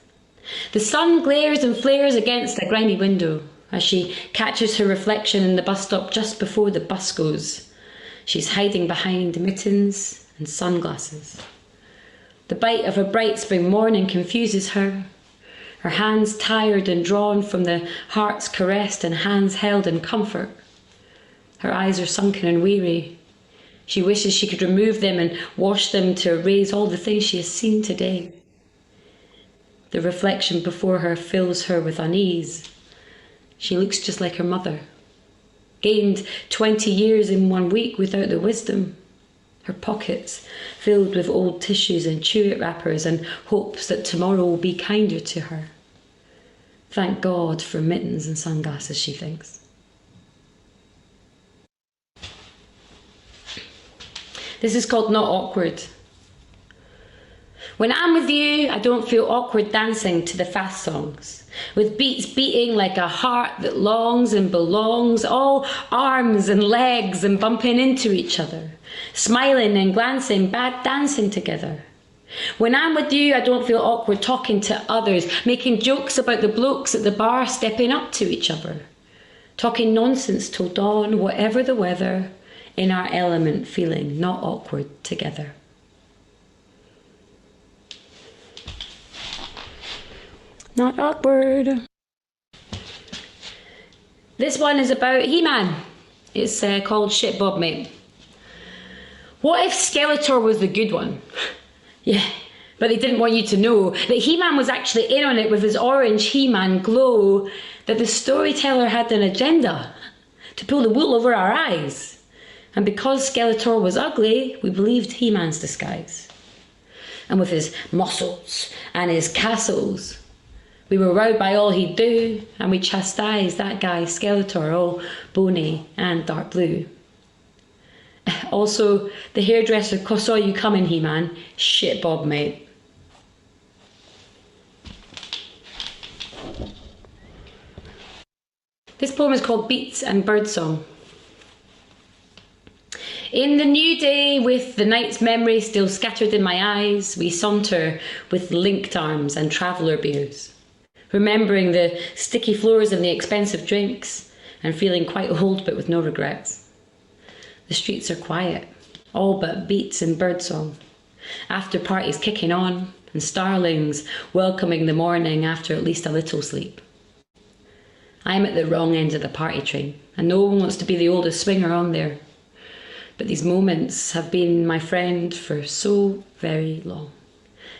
The sun glares and flares against a grimy window as she catches her reflection in the bus stop just before the bus goes. She's hiding behind mittens and sunglasses. The bite of a bright spring morning confuses her. Her hands tired and drawn from the heart's caressed and hands held in comfort. Her eyes are sunken and weary. She wishes she could remove them and wash them to erase all the things she has seen today. The reflection before her fills her with unease. She looks just like her mother. Gained 20 years in 1 week without the wisdom. Her pockets filled with old tissues and chew-it wrappers and hopes that tomorrow will be kinder to her. Thank God for mittens and sunglasses, she thinks. This is called Not Awkward. When I'm with you, I don't feel awkward dancing to the fast songs, with beats beating like a heart that longs and belongs, all arms and legs and bumping into each other, smiling and glancing, bad dancing together. When I'm with you, I don't feel awkward talking to others, making jokes about the blokes at the bar stepping up to each other, talking nonsense till dawn, whatever the weather, in our element, feeling not awkward together. Not awkward. This one is about He-Man. It's called Shit Bob Mate. What if Skeletor was the good one? Yeah, but they didn't want you to know that He-Man was actually in on it with his orange He-Man glow, that the storyteller had an agenda to pull the wool over our eyes. And because Skeletor was ugly, we believed He-Man's disguise. And with his muscles and his castles, we were wowed by all he'd do, and we chastised that guy Skeletor, all bony and dark blue. Also, the hairdresser saw you coming, He-Man. Shit Bob, mate. This poem is called Beats and Birdsong. In the new day, with the night's memory still scattered in my eyes, we saunter with linked arms and traveller beers, remembering the sticky floors and the expensive drinks, and feeling quite old but with no regrets. The streets are quiet, all but beats and birdsong, after parties kicking on, and starlings welcoming the morning after at least a little sleep. I am at the wrong end of the party train, and no one wants to be the oldest swinger on there. But these moments have been my friend for so very long,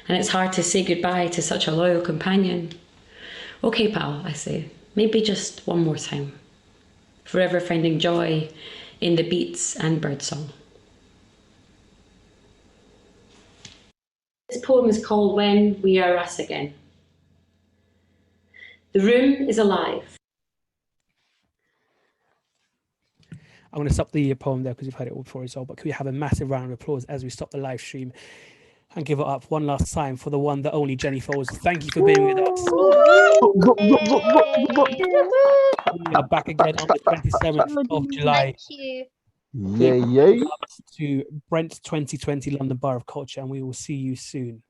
and it's hard to say goodbye to such a loyal companion. Okay, pal, I say, maybe just one more time. Forever finding joy in the beats and birdsong. This poem is called When We Are Us Again. The room is alive. I'm going to stop the poem there because you've heard it all before as well, but can we have a massive round of applause as we stop the live stream? And give it up one last time for the one, the only Jenny Foulds. Thank you for being with us. We are back again on the 27th of July. Thank you. Yay. To Brent 2020 London Borough of Culture, and we will see you soon.